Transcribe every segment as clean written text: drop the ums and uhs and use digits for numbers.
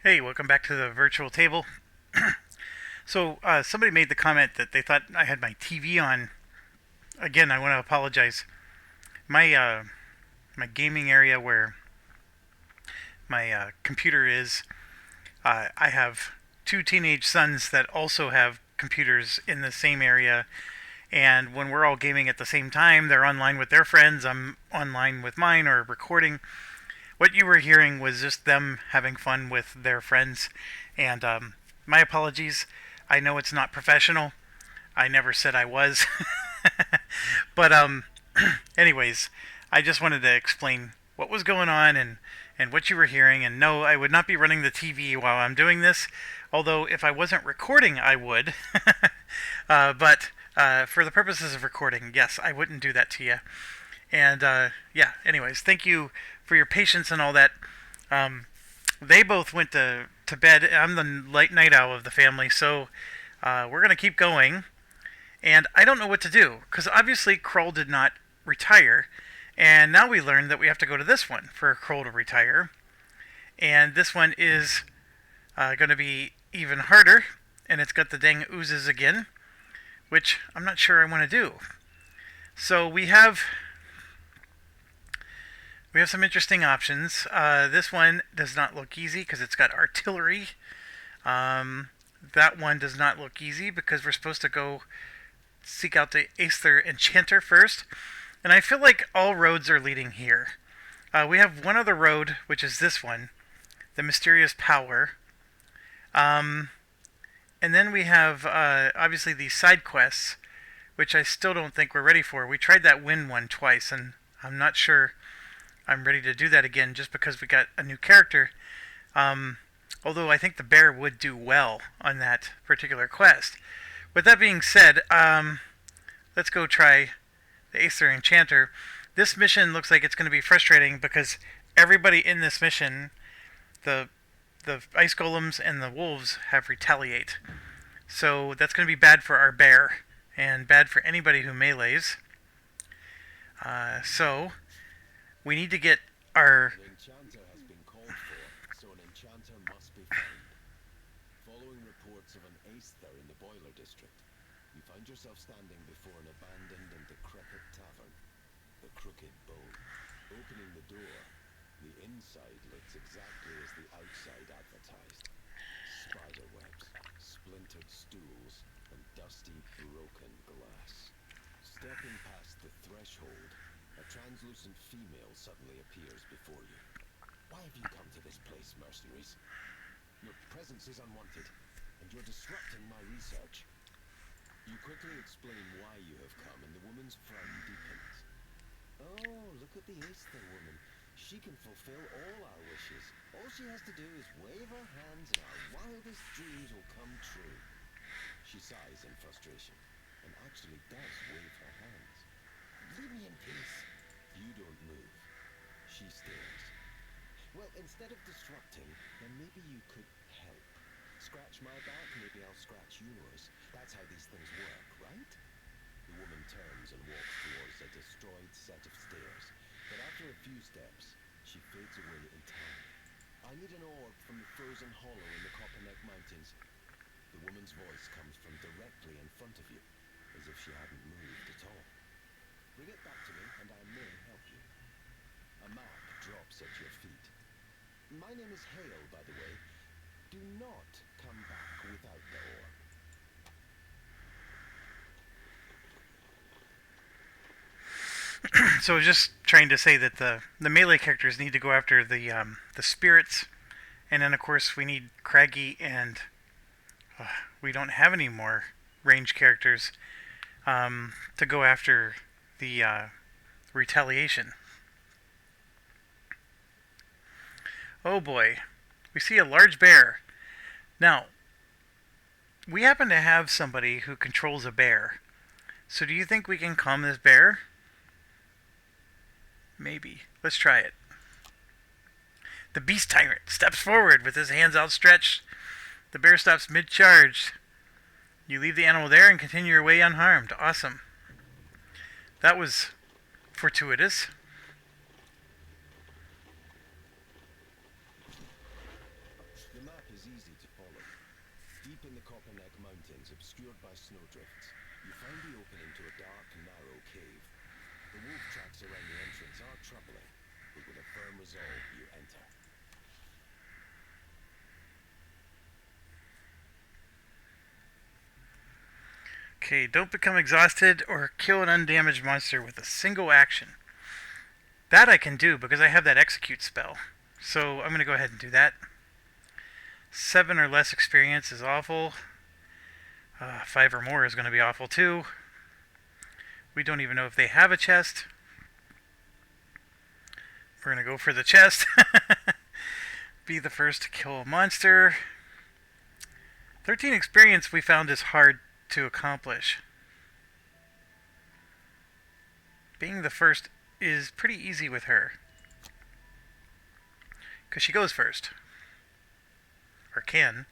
Hey, welcome back to the virtual table. So, somebody made the comment that they thought I had my TV on. Again, I want to apologize. My gaming area where my computer is, I have two teenage sons that also have computers in the same area. And when we're all gaming at the same time, they're online with their friends. I'm online with mine or recording. What you were hearing was just them having fun with their friends. And my apologies. I know it's not professional. I never said I was. But anyways, I just wanted to explain what was going on and what you were hearing. And no, I would not be running the TV while I'm doing this. Although if I wasn't recording, I would. But for the purposes of recording, yes, I wouldn't do that to you. And yeah, anyways, thank you for your patience and all that. Um, they both went to bed. I'm the late night owl of the family, so we're going to keep going. And I don't know what to do, because obviously Kroll did not retire. And now we learned that we have to go to this one for Kroll to retire. And this one is going to be even harder. And it's got the dang oozes again, which I'm not sure I want to do. So we have some interesting options. This one does not look easy because it's got artillery. That one does not look easy because we're supposed to go seek out the Aether Enchanter first. And I feel like all roads are leading here. We have one other road, which is this one, the Mysterious Power. And then we have, obviously, these side quests, which I still don't think we're ready for. We tried that wind one twice, and I'm not sure I'm ready to do that again just because we got a new character. Although I think the bear would do well on that particular quest. With that being said, let's go try the Aether Enchanter. This mission looks like it's going to be frustrating because everybody in this mission, the ice golems and the wolves, have retaliate. So that's going to be bad for our bear and bad for anybody who melees. So we need to get our... An enchanter has been called for, so an enchanter must be found. Following reports of an Aether in the Boiler District, you find yourself standing before an abandoned and decrepit tavern, the Crooked Bow. Opening the door, the inside looks exactly as the outside advertised. Spider webs, splintered stools, and dusty, broken glass. Stepping past the threshold, a translucent female suddenly appears before you. Why have you come to this place, mercenaries? Your presence is unwanted, and you're disrupting my research. You quickly explain why you have come, and the woman's frown deepens. Oh, look at the Aether woman. She can fulfill all our wishes. All she has to do is wave her hands, and our wildest dreams will come true. She sighs in frustration, and actually does wave her hands. Leave me in peace. You don't move. She stares. Well, instead of disrupting, then maybe you could help. Scratch my back, maybe I'll scratch yours. That's how these things work, right? The woman turns and walks towards a destroyed set of stairs. But after a few steps, she fades away entirely. I need an orb from the frozen hollow in the Copperneck Mountains. The woman's voice comes from directly in front of you, as if she hadn't moved at all. Bring it back to me, and I may help you. A map drops at your feet. My name is Hale, by the way. Do not come back without the orb. So I was just trying to say that the melee characters need to go after the spirits. And then, of course, we need Craggy, and we don't have any more range characters to go after the retaliation. Oh boy, we see a large bear. Now, we happen to have somebody who controls a bear. So do you think we can calm this bear? Maybe. Let's try it. The beast tyrant steps forward with his hands outstretched. The bear stops mid-charge. You leave the animal there and continue your way unharmed. Awesome. That was fortuitous. The map is easy to follow. Deep in the Copperneck Mountains, obscured by snowdrifts, you find the opening to a dark, narrow cave. The wolf tracks around the entrance are troubling, but with a firm resolve, you enter. Okay, don't become exhausted or kill an undamaged monster with a single action. That I can do because I have that execute spell. So I'm going to go ahead and do that. 7 or less experience is awful. 5 or more is going to be awful too. We don't even know if they have a chest. We're going to go for the chest. Be the first to kill a monster. 13 experience we found is hard to accomplish. Being the first is pretty easy with her, because she goes first. Or can.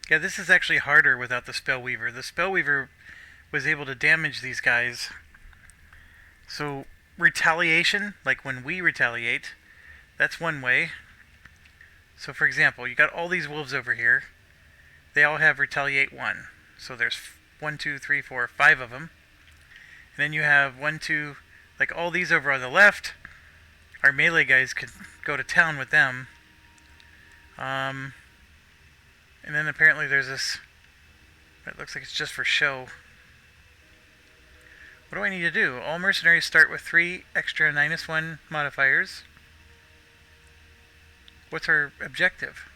Yeah, this is actually harder without the Spellweaver. The Spellweaver was able to damage these guys. So, retaliation, like when we retaliate, that's one way. So, for example, you got all these wolves over here. They all have retaliate 1. So there's 1, 2, 3, 4, 5 of them. And then you have 1, 2, like all these over on the left. Our melee guys could go to town with them. And then apparently there's this, it looks like it's just for show. What do I need to do? All mercenaries start with 3 extra -1 modifiers. What's our objective?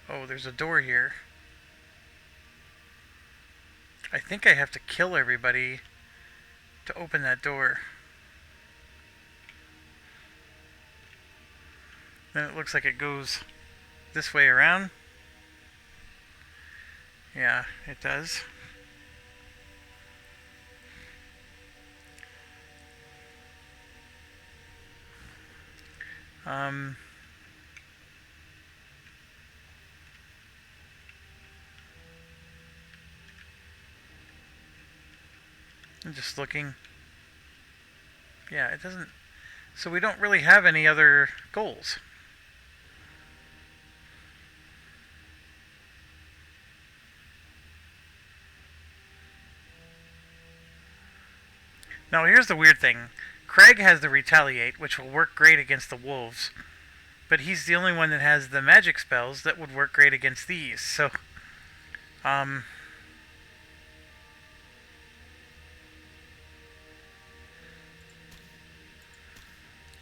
Oh, there's a door here. I think I have to kill everybody to open that door. Then it looks like it goes this way around. Yeah, it does. I'm just looking. Yeah, it doesn't. So we don't really have any other goals. Now here's the weird thing. Craig has the retaliate, which will work great against the wolves. But he's the only one that has the magic spells that would work great against these. So, I'm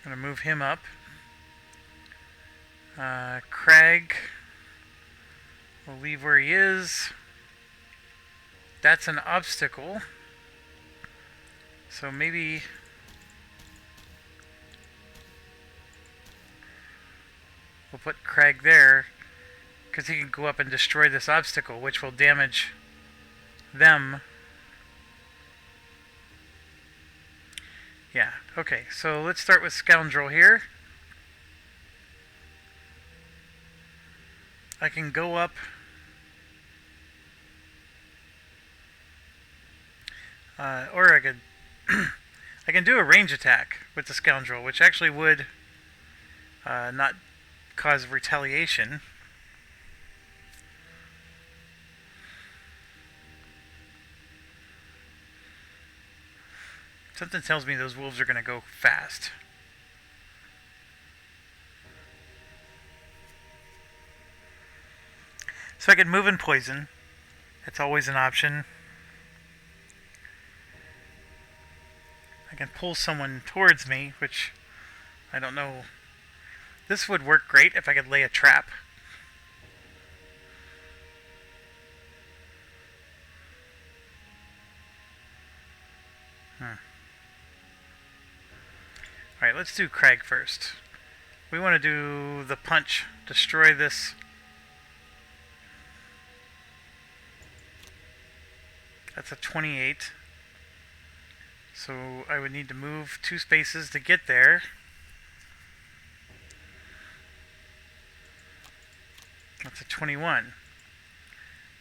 gonna move him up. Craig, we'll leave where he is. That's an obstacle. So maybe we'll put Craig there, because he can go up and destroy this obstacle, which will damage them. Yeah, okay, so let's start with Scoundrel here. I can go up. Or I could I can do a range attack with the Scoundrel, which actually would not cause retaliation. Something tells me those wolves are going to go fast. So I could move and poison. It's always an option. I can pull someone towards me, which I don't know. This would work great if I could lay a trap. Alright, let's do Craig first. We want to do the punch. Destroy this. That's a 28. So I would need to move 2 spaces to get there. to 21.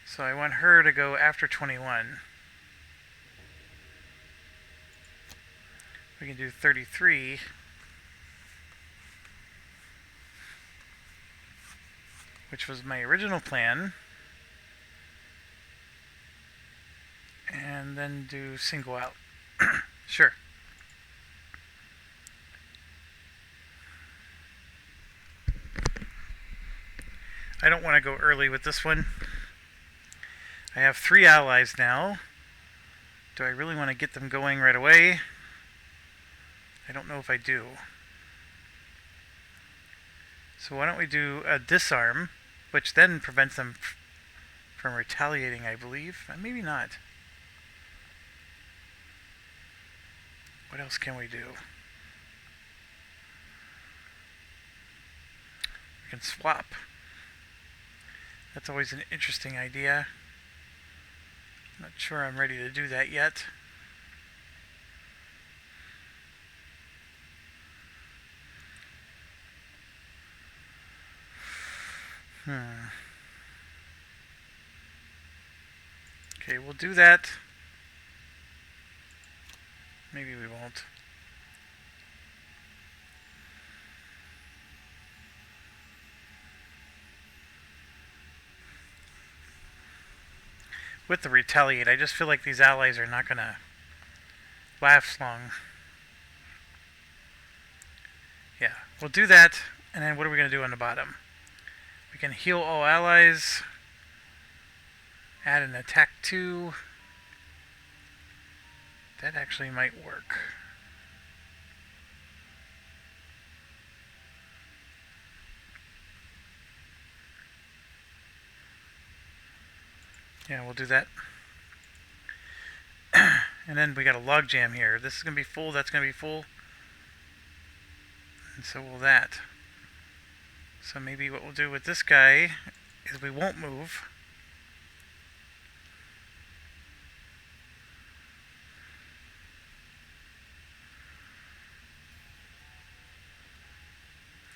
So I want her to go after 21. We can do 33. Which was my original plan. And then do single out. Sure. I don't want to go early with this one. I have 3 allies now. Do I really want to get them going right away? I don't know if I do. So why don't we do a disarm, which then prevents them from retaliating, I believe. Maybe not. What else can we do? We can swap. That's always an interesting idea. Not sure I'm ready to do that yet. Okay, we'll do that. Maybe we won't. With the retaliate, I just feel like these allies are not going to last long. Yeah, we'll do that, and then what are we going to do on the bottom? We can heal all allies, add an attack 2. That actually might work. Yeah, we'll do that. And then we got a logjam here. This is going to be full, that's going to be full. And so will that. So maybe what we'll do with this guy is we won't move.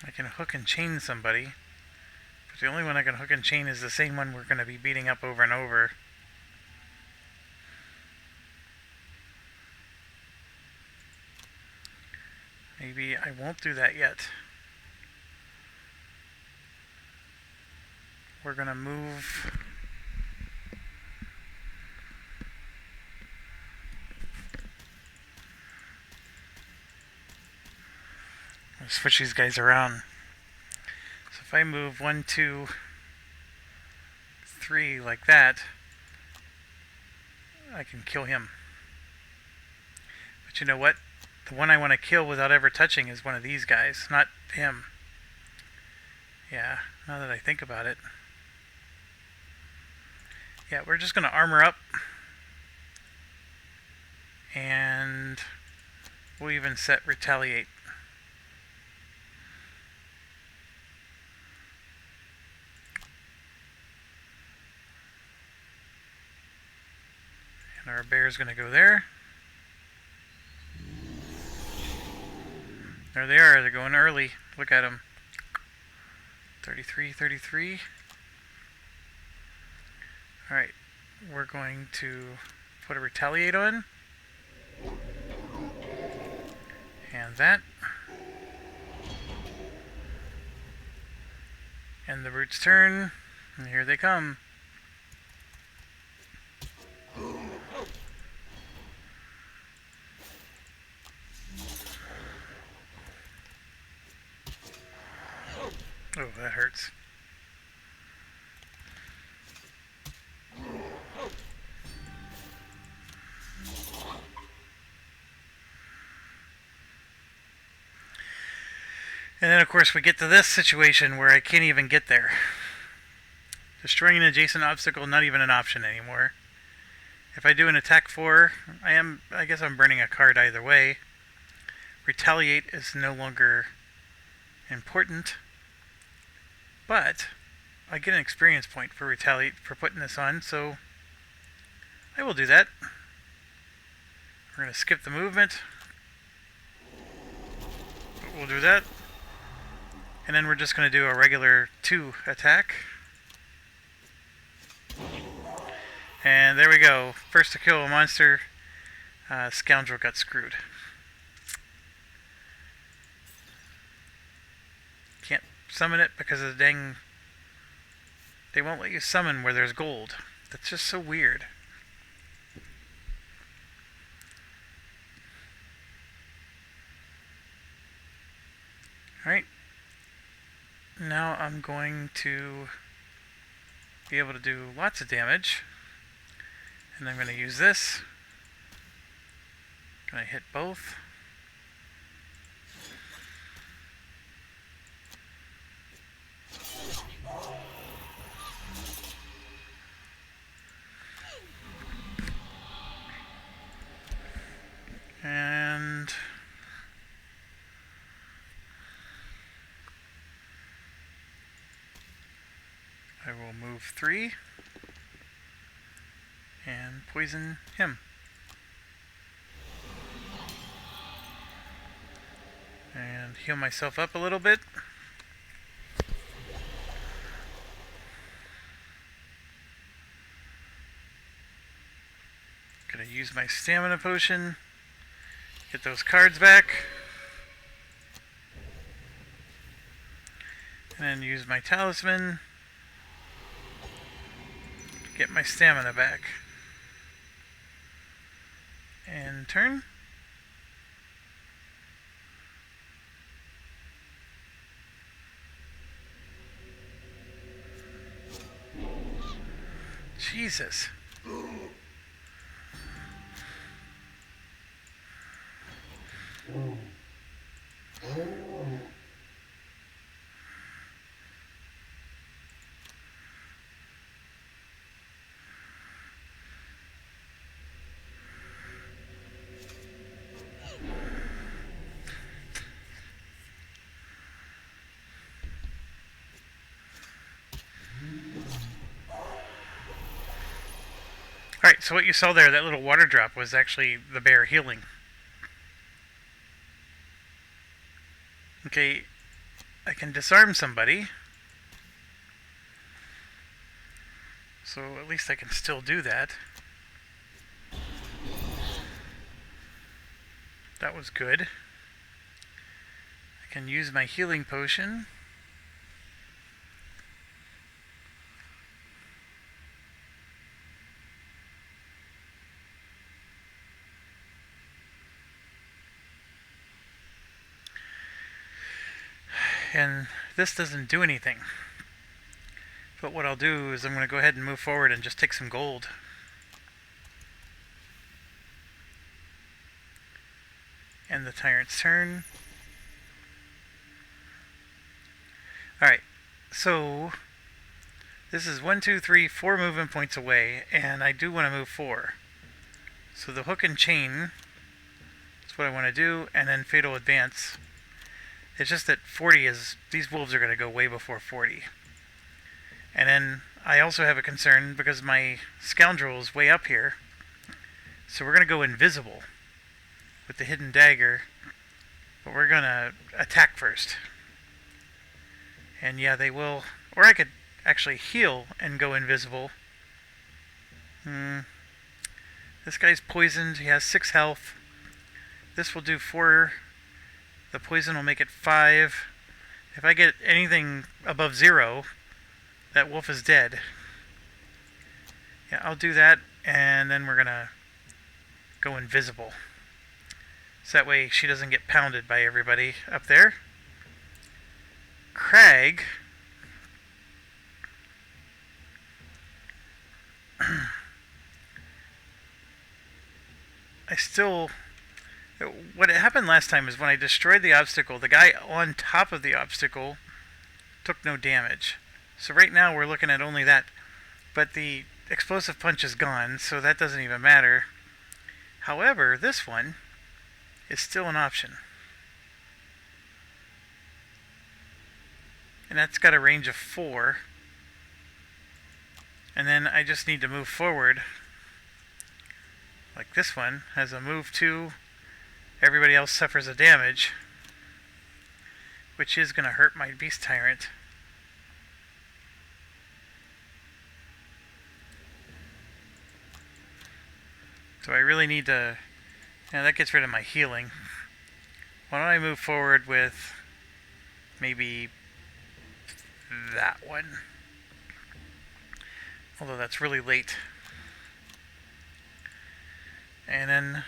I can hook and chain somebody. But the only one I can hook and chain is the same one we're going to be beating up over and over. Maybe I won't do that yet. We're going to move. Let's switch these guys around. So if I move 1, 2, 3 like that, I can kill him. But you know what? The one I want to kill without ever touching is one of these guys, not him. Yeah, now that I think about it. Yeah, we're just going to armor up. And we'll even set retaliate. And our bear's going to go there. There they are. They're going early. Look at them. 33, 33. Alright. We're going to put a retaliate on. And that. And the brute's turn. And here they come. Oh, that hurts. And then, of course, we get to this situation where I can't even get there. Destroying an adjacent obstacle, not even an option anymore. If I do an attack 4, I guess I'm burning a card either way. Retaliate is no longer important. But I get an experience point for retaliate for putting this on, so I will do that. We're going to skip the movement. We'll do that. And then we're just going to do a regular 2 attack. And there we go. First to kill a monster. Scoundrel got screwed. Can't summon it because of the dang... They won't let you summon where there's gold. That's just so weird. Alright. Now I'm going to be able to do lots of damage. And I'm going to use this. Can I hit both? And I will move 3 and poison him. And heal myself up a little bit. Gonna use my stamina potion. Get those cards back. And then use my talisman. Get my stamina back. And turn. Jesus. Alright, so what you saw there, that little water drop, was actually the bear healing. Okay, I can disarm somebody. So at least I can still do that. That was good. I can use my healing potion. And this doesn't do anything. But what I'll do is I'm going to go ahead and move forward and just take some gold. End the tyrant's turn. Alright, so this is 1, 2, 3, 4 movement points away, and I do want to move 4. So the hook and chain is what I want to do, and then fatal advance. It's just that 40 is... These wolves are going to go way before 40. And then I also have a concern because my scoundrel is way up here. So we're going to go invisible with the hidden dagger. But we're going to attack first. And yeah, they will... Or I could actually heal and go invisible. This guy's poisoned. He has 6 health. This will do 4... The poison will make it 5. If I get anything above 0, that wolf is dead. Yeah, I'll do that, and then we're gonna go invisible. So that way she doesn't get pounded by everybody up there. Crag. I still... What happened last time is when I destroyed the obstacle, the guy on top of the obstacle took no damage. So right now we're looking at only that. But the explosive punch is gone, so that doesn't even matter. However, this one is still an option. And that's got a range of 4. And then I just need to move forward. Like this one has a move 2. Everybody else suffers a damage, which is going to hurt my beast tyrant. So I really need to... Yeah, that gets rid of my healing. Why don't I move forward with maybe that one? Although that's really late. And then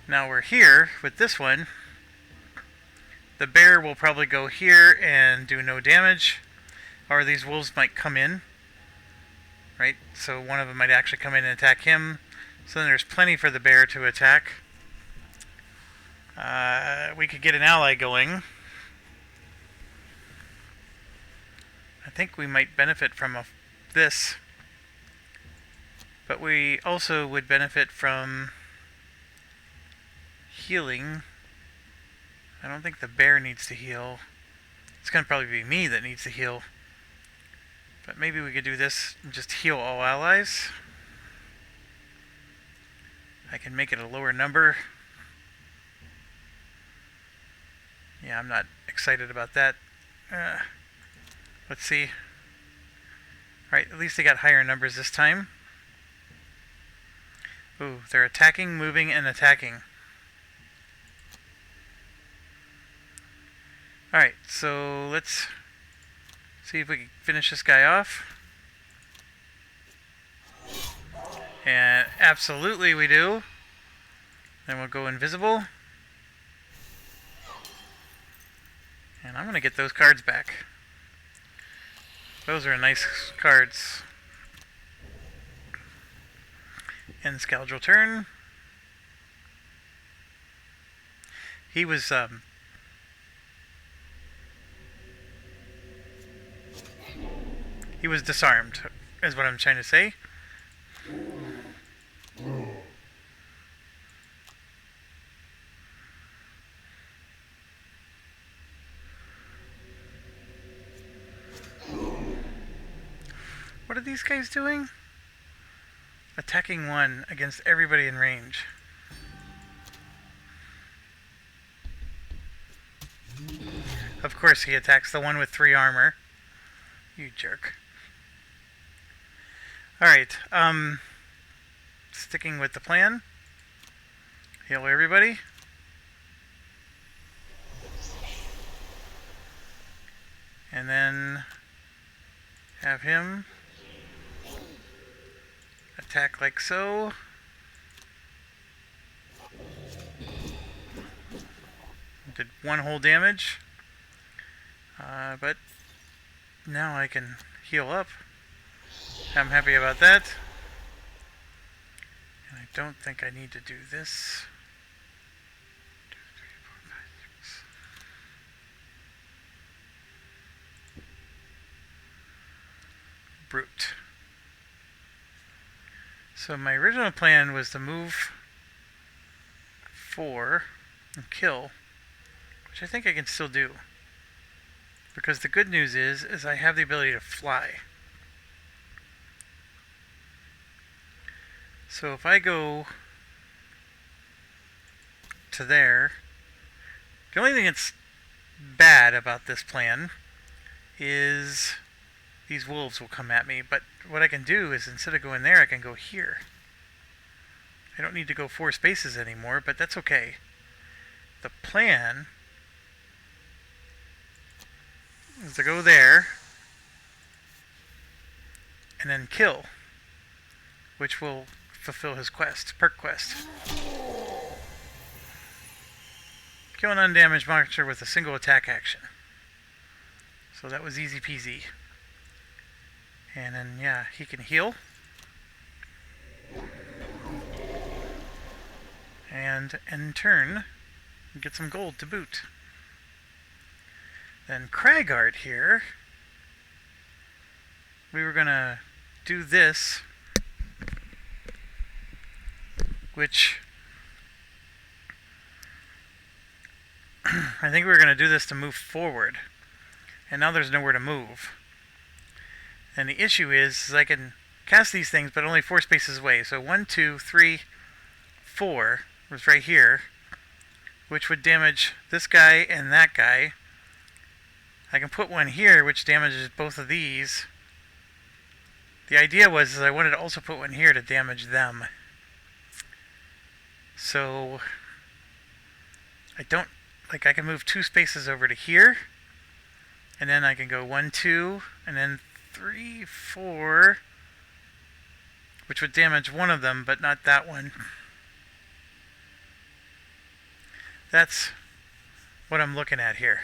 now we're here with this one. The bear will probably go here and do no damage. Or these wolves might come in. Right? So one of them might actually come in and attack him. So then there's plenty for the bear to attack. We could get an ally going. I think we might benefit from this. But we also would benefit from healing. I don't think the bear needs to heal. It's going to probably be me that needs to heal. But maybe we could do this and just heal all allies. I can make it a lower number. Yeah, I'm not excited about that. Let's see. Alright, at least they got higher numbers this time. Ooh, they're attacking, moving, and attacking. Alright, so let's see if we can finish this guy off. And absolutely we do. Then we'll go invisible. And I'm going to get those cards back. Those are nice cards. End scoundrel turn. He was disarmed, is what I'm trying to say. What are these guys doing? Attacking one against everybody in range. Of course he attacks the one with 3 armor. You jerk. Alright, sticking with the plan. Heal everybody. And then have him attack like so. Did 1 whole damage. But now I can heal up. I'm happy about that. And I don't think I need to do this. 2, 3, 4, 5, 6. Brute. So my original plan was to move 4 and kill, which I think I can still do. Because the good news is I have the ability to fly. So if I go to there, the only thing that's bad about this plan is these wolves will come at me. But what I can do is instead of going there, I can go here. I don't need to go 4 spaces anymore, but that's okay. The plan is to go there and then kill, which will fulfill his quest, perk quest. Kill an undamaged monster with a single attack action. So that was easy peasy. And then, yeah, he can heal. And in turn, get some gold to boot. Then Kragard here, we were gonna do this, which I think we were gonna do this to move forward, and now there's nowhere to move. And the issue is I can cast these things, but only 4 spaces away. So 1, 2, 3, 4 was right here, which would damage this guy and that guy. I can put one here, which damages both of these. The idea was I wanted to also put one here to damage them. So I don't, like, I can move 2 spaces over to here, and then I can go 1, 2, and then 3, 4, which would damage one of them, but not that one. That's what I'm looking at here.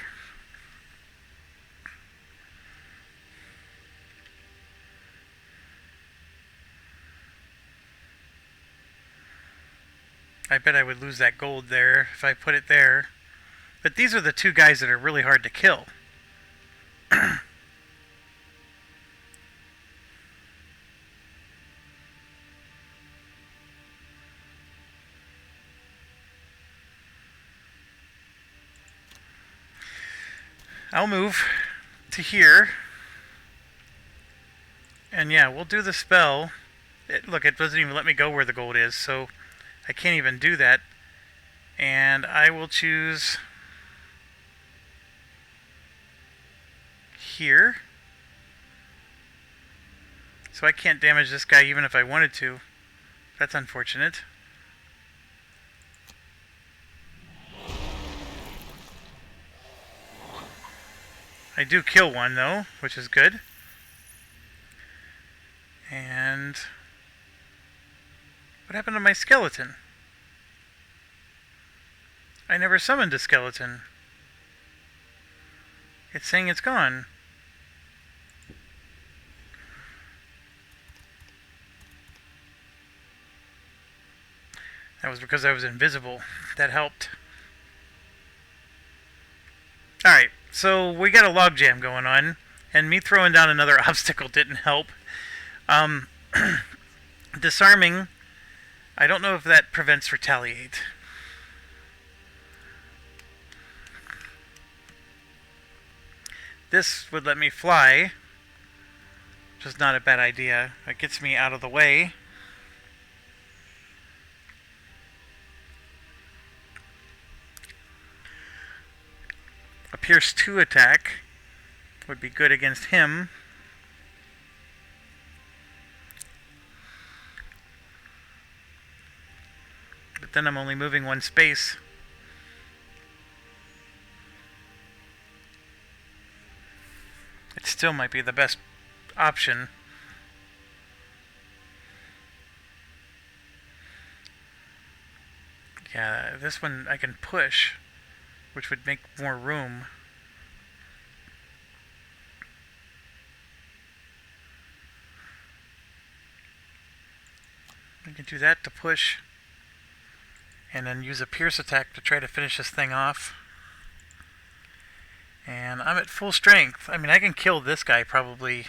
I bet I would lose that gold there if I put it there. But these are the 2 guys that are really hard to kill. I'll move to here. And yeah, we'll do the spell. Look, it doesn't even let me go where the gold is, so I can't even do that. And I will choose here. So I can't damage this guy even if I wanted to. That's unfortunate. I do kill one though, which is good. And what happened to my skeleton? I never summoned a skeleton. It's saying it's gone. That was because I was invisible. That helped. Alright, so we got a logjam going on, and me throwing down another obstacle didn't help. Disarming, I don't know if that prevents retaliate. This would let me fly, which is not a bad idea. It gets me out of the way. A Pierce 2 attack would be good against him. But then I'm only moving 1 space. It still might be the best option. Yeah, this one I can push, which would make more room. I can do that to push, and then use a Pierce attack to try to finish this thing off. And I'm at full strength. I mean, I can kill this guy probably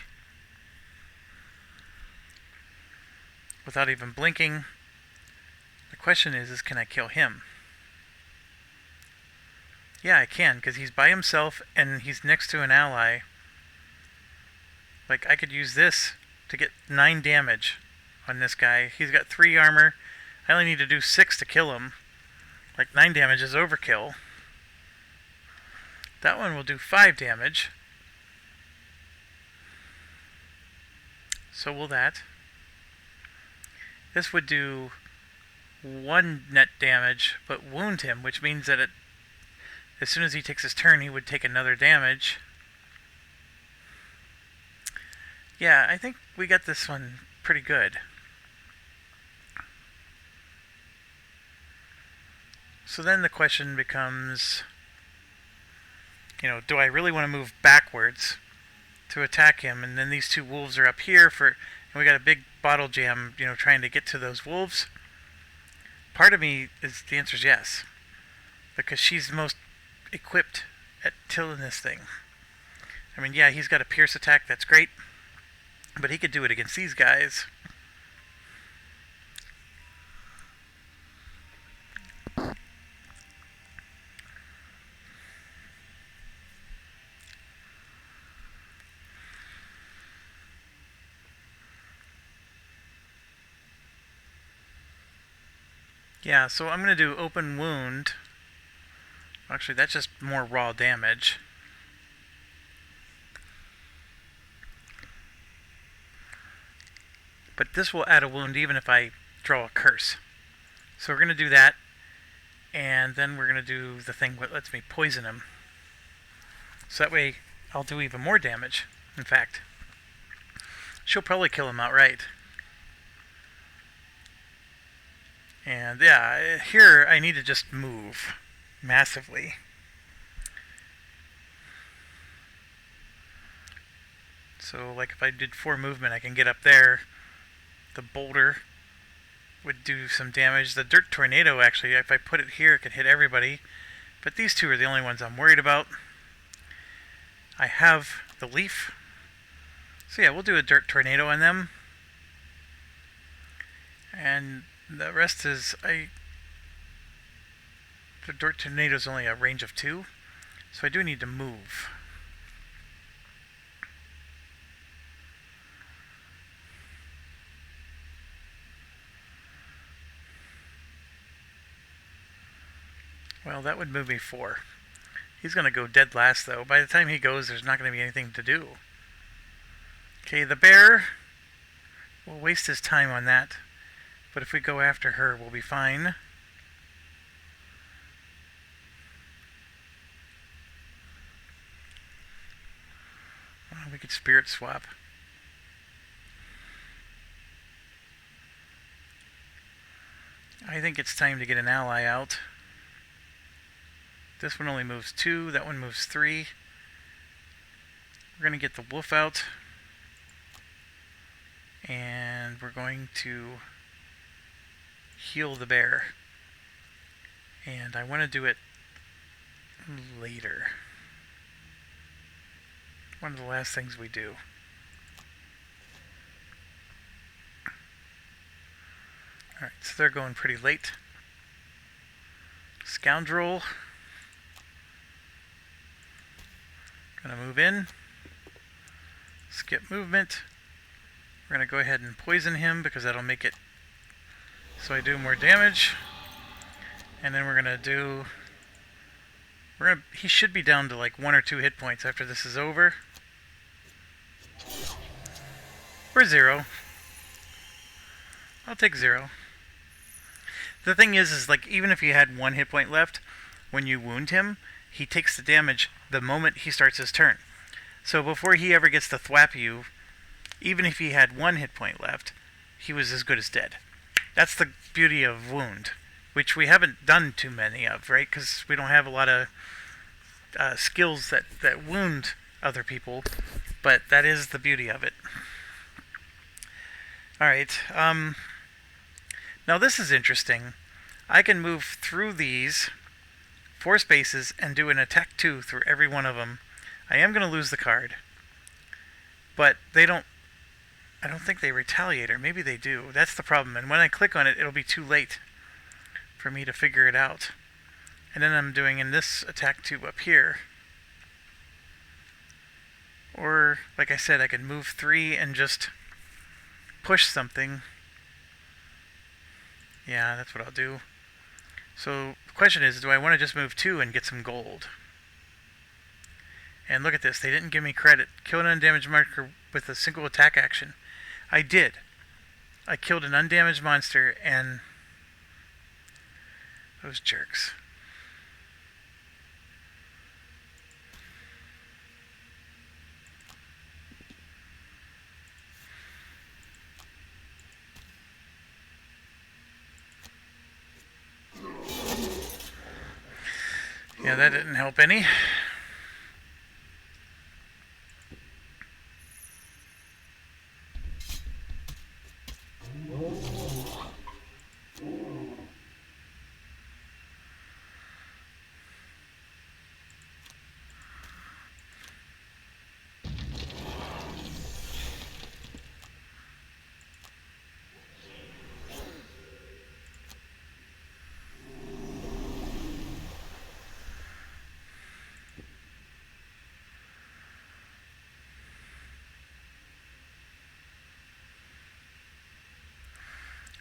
without even blinking. The question is can I kill him? Yeah, I can, because he's by himself and he's next to an ally. Like, I could use this to get 9 damage on this guy. He's got 3 armor. I only need to do 6 to kill him. Like, 9 damage is overkill. That one will do 5 damage. So will that. This would do 1 net damage, but wound him, which means that as soon as he takes his turn, he would take another damage. Yeah, I think we got this one pretty good. So then the question becomes, do I really want to move backwards to attack him? And then these 2 wolves are up here and we got a big bottle jam, trying to get to those wolves. Part of me the answer is yes, because she's most equipped at tilling this thing. I mean, yeah, he's got a Pierce attack, that's great, but he could do it against these guys. Yeah, so I'm going to do open wound. Actually, that's just more raw damage. but this will add a wound even if I draw a curse. So we're going to do that, and then we're going to do the thing that lets me poison him. So that way I'll do even more damage. In fact, she'll probably kill him outright. And yeah, here I need to just move massively. So like if I did 4 movement, I can get up there. The boulder would do some damage. The dirt tornado, actually, if I put it here, it could hit everybody. But these two are the only ones I'm worried about. I have the leaf. So yeah, we'll do a dirt tornado on them. And the rest is... The dirt tornado is only a range of 2. So I do need to move. Well, that would move me 4. He's going to go dead last, though. By the time he goes, there's not going to be anything to do. Okay, the bear. We'll waste his time on that. But if we go after her, we'll be fine. Well, we could spirit swap. I think it's time to get an ally out. This one only moves 2, that one moves 3. We're going to get the wolf out. And we're going to heal the bear. And I want to do it later. One of the last things we do. Alright, so they're going pretty late. Scoundrel. Gonna move in. Skip movement. We're gonna go ahead and poison him because that'll make it so I do more damage. And then we're gonna do... He should be down to like 1 or 2 hit points after this is over. Or 0. I'll take 0. The thing is like even if you had 1 hit point left, when you wound him, he takes the damage the moment he starts his turn. So before he ever gets to thwap you, even if he had 1 hit point left, he was as good as dead. That's the beauty of wound, which we haven't done too many of, right? Because we don't have a lot of skills that wound other people, but that is the beauty of it. Alright, now this is interesting. I can move through these 4 spaces and do an attack 2 through every one of them. I am going to lose the card, but they don't... I don't think they retaliate, or maybe they do. That's the problem, and when I click on it, it'll be too late for me to figure it out. And then I'm doing in this attack 2 up here. Or, like I said, I can move 3 and just push something. Yeah, that's what I'll do. So the question is, do I want to just move 2 and get some gold? And look at this, they didn't give me credit. Kill an undamaged marker with a single attack action. I did. I killed an undamaged monster, and those jerks. Yeah, that didn't help any.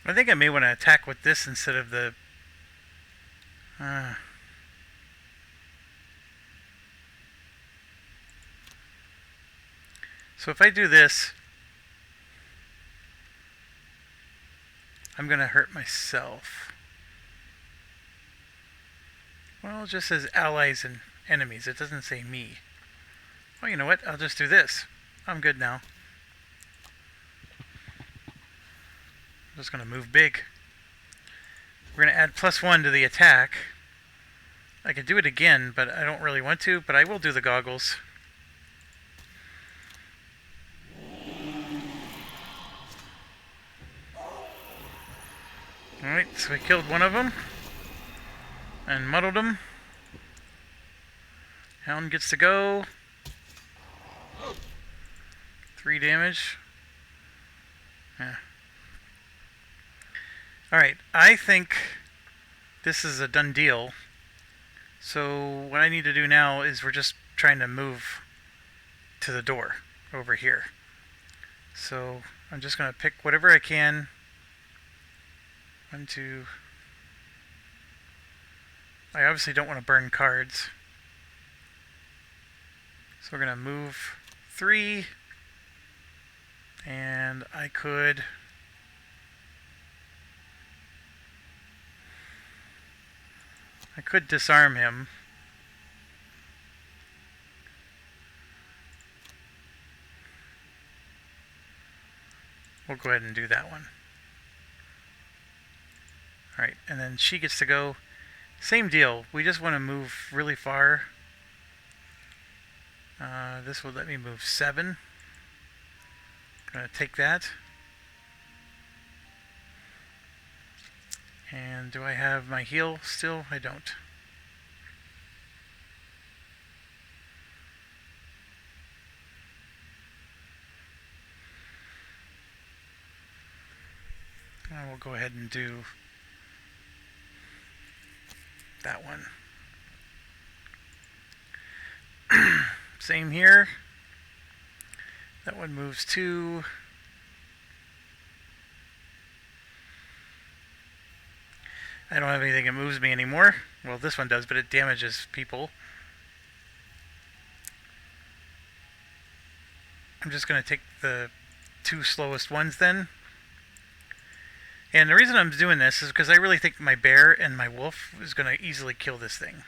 I think I may want to attack with this instead of the... So if I do this, I'm gonna hurt myself. Well, it just says allies and enemies. It doesn't say me. Well, you know what? I'll just do this. I'm good now. I'm just gonna move big. We're gonna add +1 to the attack. I could do it again, but I don't really want to, but I will do the goggles. Alright, so we killed one of them. And muddled him. Hound gets to go. 3 damage. Yeah. Alright, I think this is a done deal. So what I need to do now is we're just trying to move to the door over here. So I'm just going to pick whatever I can. 1, 2. I obviously don't want to burn cards. So we're going to move 3. And I could... disarm him. We'll go ahead and do that one. Alright, and then she gets to go. Same deal. We just want to move really far. This will let me move 7. Gonna take that. And do I have my heal still? I don't. And we'll go ahead and do that one. Same here. That one moves 2. I don't have anything that moves me anymore. Well, this one does, but it damages people. I'm just going to take the 2 slowest ones then. And the reason I'm doing this is because I really think my bear and my wolf is going to easily kill this thing.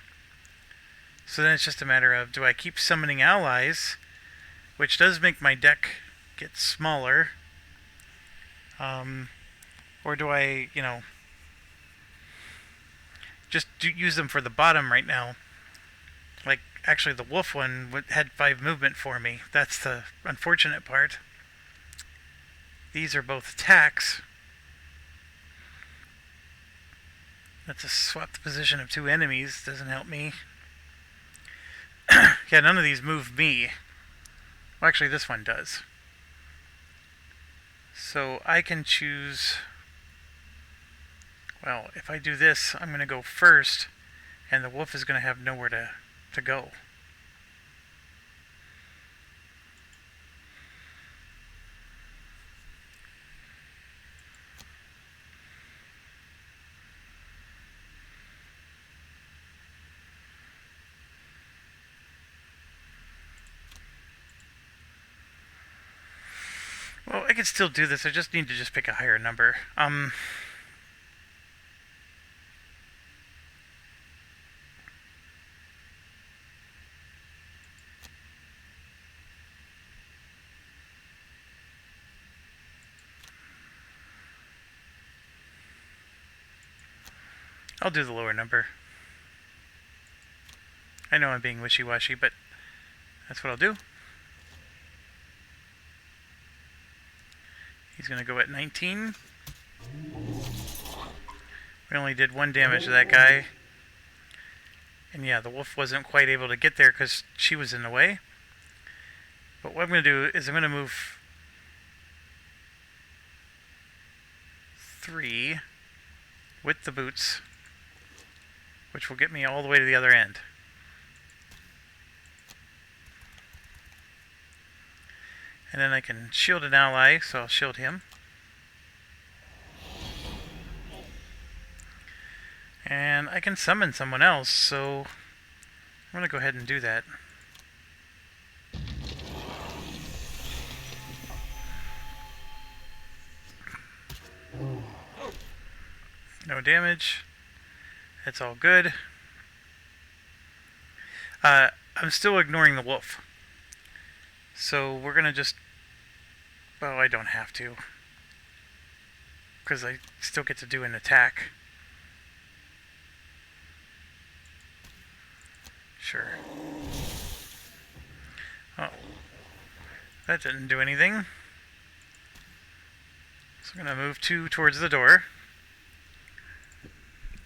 So then it's just a matter of, do I keep summoning allies, which does make my deck get smaller, or do I, just use them for the bottom right now? Like, actually the wolf one had 5 movement for me. That's the unfortunate part. These are both attacks. That's a swap the position of 2 enemies. Doesn't help me. Yeah, none of these move me. Well, actually, this one does. So I can choose... Well, if I do this, I'm going to go first, and the wolf is going to have nowhere to go. Well, I can still do this. I just need to just pick a higher number. I'll do the lower number. I know I'm being wishy-washy, but that's what I'll do. He's going to go at 19. We only did 1 damage to that guy. And yeah, the wolf wasn't quite able to get there because she was in the way. But what I'm going to do is I'm going to move 3 with the boots, which will get me all the way to the other end. And then I can shield an ally, so I'll shield him. And I can summon someone else, so I'm going to go ahead and do that. No damage. That's all good. I'm still ignoring the wolf. So we're gonna just... Well, I don't have to. Because I still get to do an attack. Sure. Oh. That didn't do anything. So I'm gonna move 2 towards the door.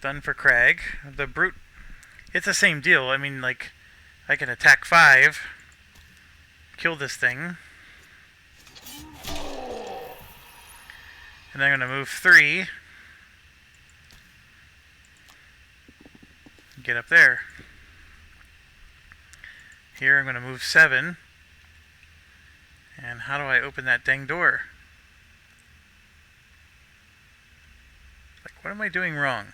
Done for Crag. The brute... It's the same deal. I mean, like... I can attack 5. Kill this thing. And then I'm going to move 3. Get up there. Here I'm going to move 7. And how do I open that dang door? Like, what am I doing wrong?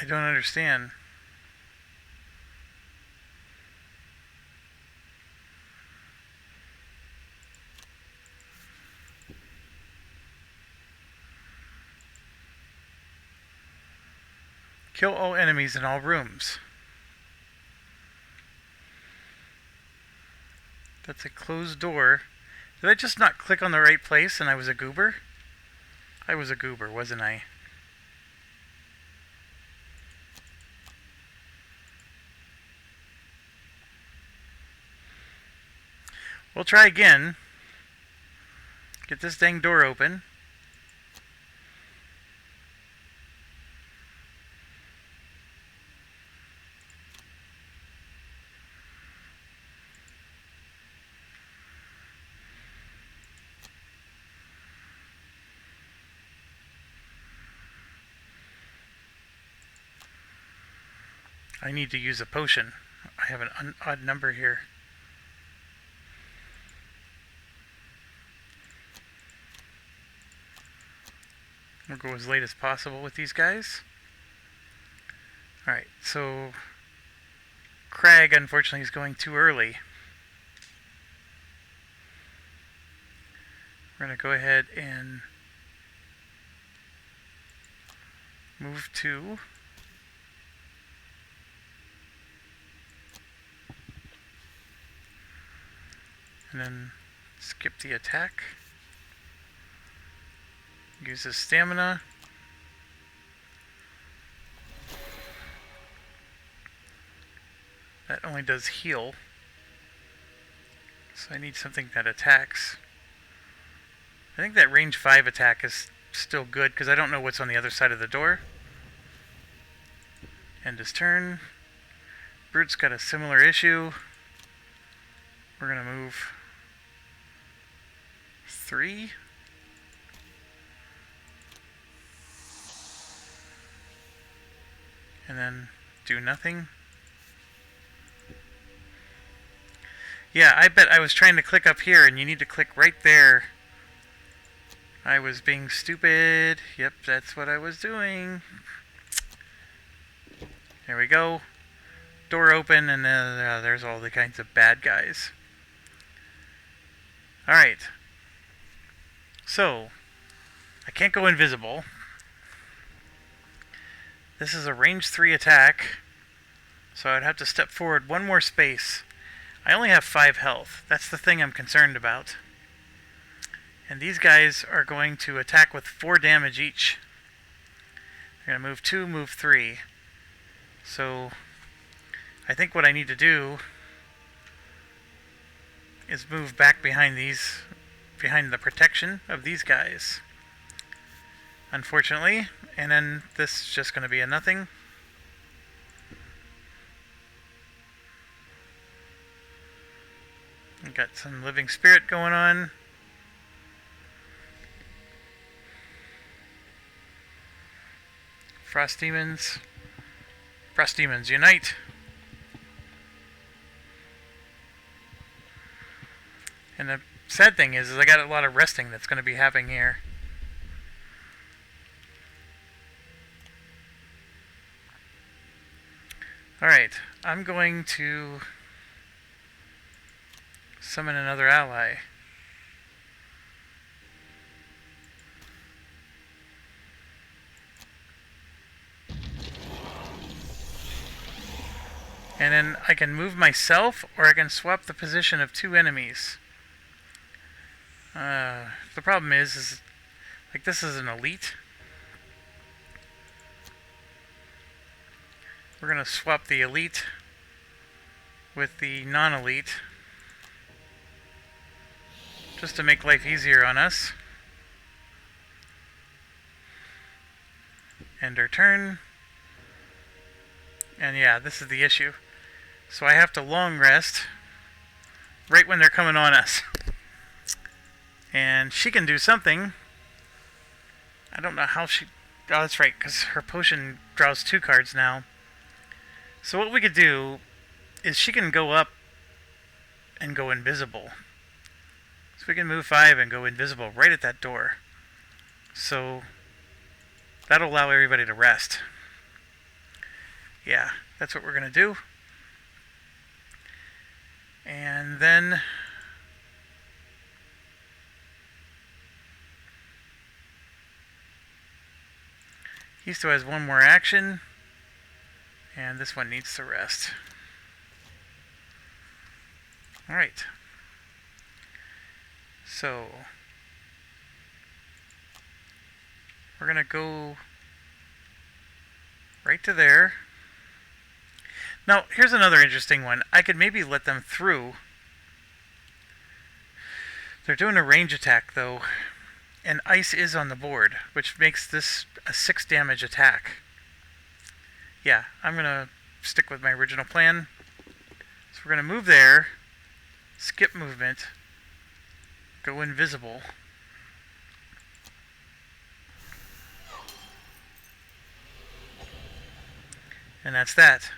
I don't understand. Kill all enemies in all rooms. That's a closed door. Did I just not click on the right place and I was a goober? I was a goober, wasn't I? We'll try again. Get this dang door open. I need to use a potion. I have an odd number here. We'll go as late as possible with these guys. Alright, so Crag unfortunately is going too early. We're going to go ahead and move 2. And then skip the attack. Use his stamina. That only does heal. So I need something that attacks. I think that range 5 attack is still good because I don't know what's on the other side of the door. End his turn. Brute's got a similar issue. We're going to move 3. And then do nothing. Yeah, I bet I was trying to click up here and you need to click right there. I was being stupid. Yep, that's what I was doing. There we go. Door open and there's all the kinds of bad guys. Alright. So, I can't go invisible. This is a range 3 attack, so I'd have to step forward 1 more space. I only have 5 health. That's the thing I'm concerned about. And these guys are going to attack with 4 damage each. They're going to move 2, move 3. So, I think what I need to do is move back behind the protection of these guys. Unfortunately. And then this is just going to be a nothing. We've got some living spirit going on. Frost demons. Frost demons unite. And the sad thing is I got a lot of resting that's going to be happening here. Alright, I'm going to summon another ally. And then I can move myself, or I can swap the position of two enemies. The problem is like this is an elite. We're gonna swap the elite with the non-elite, just to make life easier on us. End our turn. And yeah, this is the issue. So I have to long rest right when they're coming on us. And she can do something. I don't know how she... Oh, that's right, because her potion draws 2 cards now. So what we could do is she can go up and go invisible. So we can move 5 and go invisible right at that door. So that'll allow everybody to rest. Yeah, that's what we're going to do. And then he still has one more action, and this one needs to rest. Alright. So we're going to go right to there. Now, here's another interesting one. I could maybe let them through. They're doing a range attack, though, and ice is on the board, which makes this a 6 damage attack. Yeah, I'm going to stick with my original plan. So we're going to move there, skip movement, go invisible. And that's that.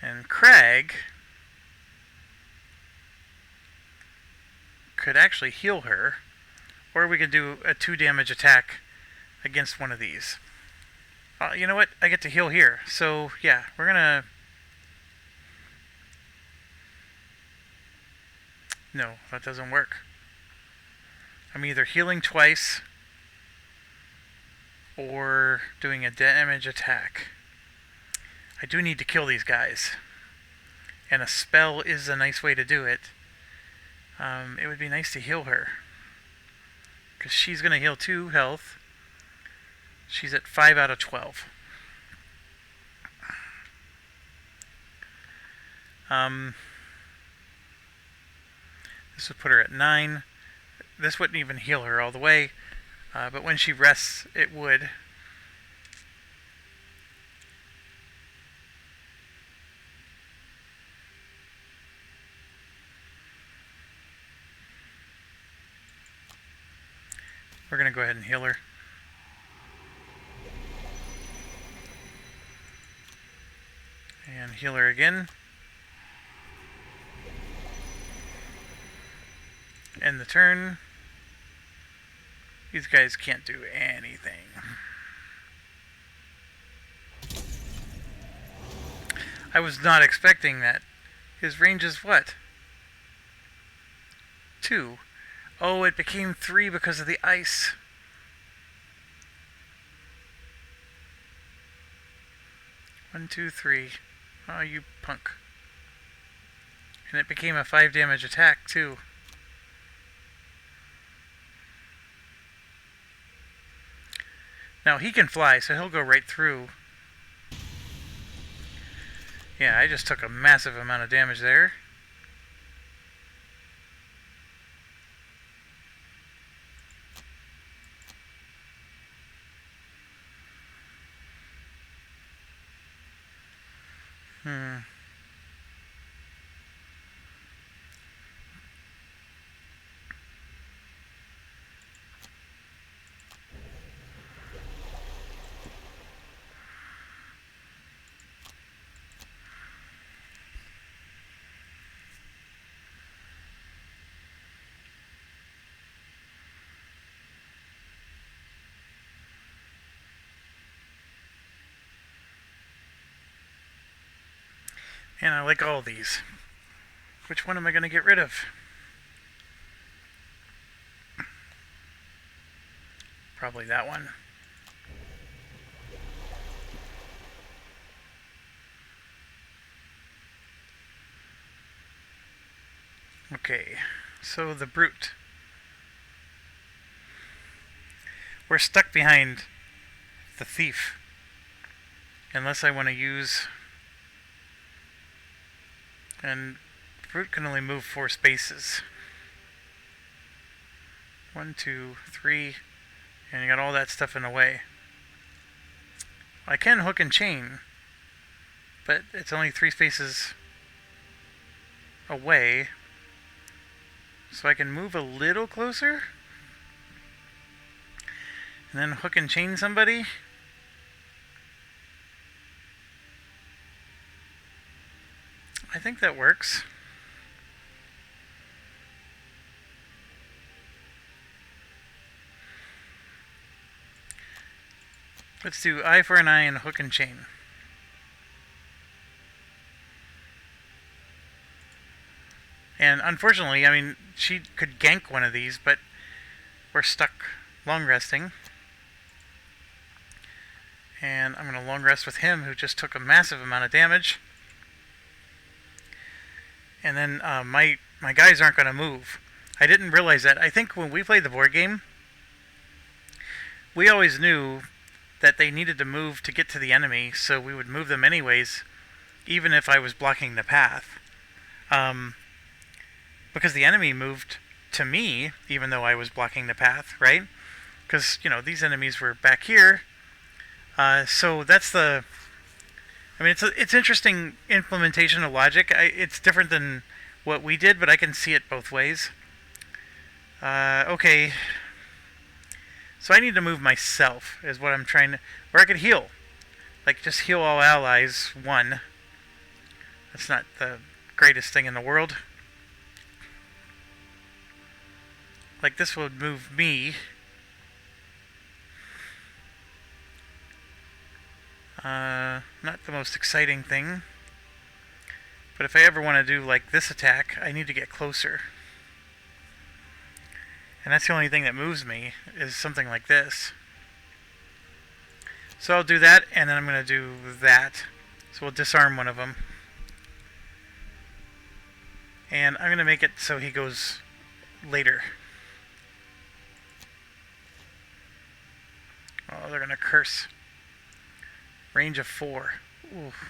And Craig could actually heal her, or we could do a 2 damage attack against one of these. You know what? I get to heal here. So, yeah, we're gonna... No, that doesn't work. I'm either healing twice or doing a damage attack. I do need to kill these guys, and a spell is a nice way to do it. It would be nice to heal her, because she's going to heal 2 health. She's at 5 out of 12. This would put her at 9. This wouldn't even heal her all the way, but when she rests, it would. We're going to go ahead and heal her. And heal her again. End the turn. These guys can't do anything. I was not expecting that. His range is what? 2. Oh, it became 3 because of the ice. One, 2, 3. Oh, you punk. And it became a 5 damage attack, too. Now, he can fly, so he'll go right through. Yeah, I just took a massive amount of damage there. And I like all these. Which one am I going to get rid of? Probably that one. Okay, so the brute. We're stuck behind the thief. Unless I want to use... And the brute can only move 4 spaces. 1, 2, 3, and you got all that stuff in the way. I can hook and chain, but it's only 3 spaces away. So I can move a little closer and then hook and chain somebody. I think that works. Let's do eye for an eye and hook and chain. And unfortunately, I mean, she could gank one of these, but we're stuck long resting. And I'm going to long rest with him, who just took a massive amount of damage. And then my guys aren't going to move. I didn't realize that. I think when we played the board game, we always knew that they needed to move to get to the enemy, so we would move them anyways, even if I was blocking the path. Because the enemy moved to me, even though I was blocking the path, right? Because, you know, these enemies were back here. So that's the... I mean, it's interesting implementation of logic. It's different than what we did, but I can see it both ways. Okay. So I need to move myself, is what I'm trying to... Or I could heal. Like, just heal all allies, 1. That's not the greatest thing in the world. Like, this would move me. Not the most exciting thing. But if I ever want to do, like, this attack, I need to get closer. And that's the only thing that moves me, is something like this. So I'll do that, and then I'm going to do that. So we'll disarm one of them. And I'm going to make it so he goes later. Oh, they're going to curse. Range of 4. Oof.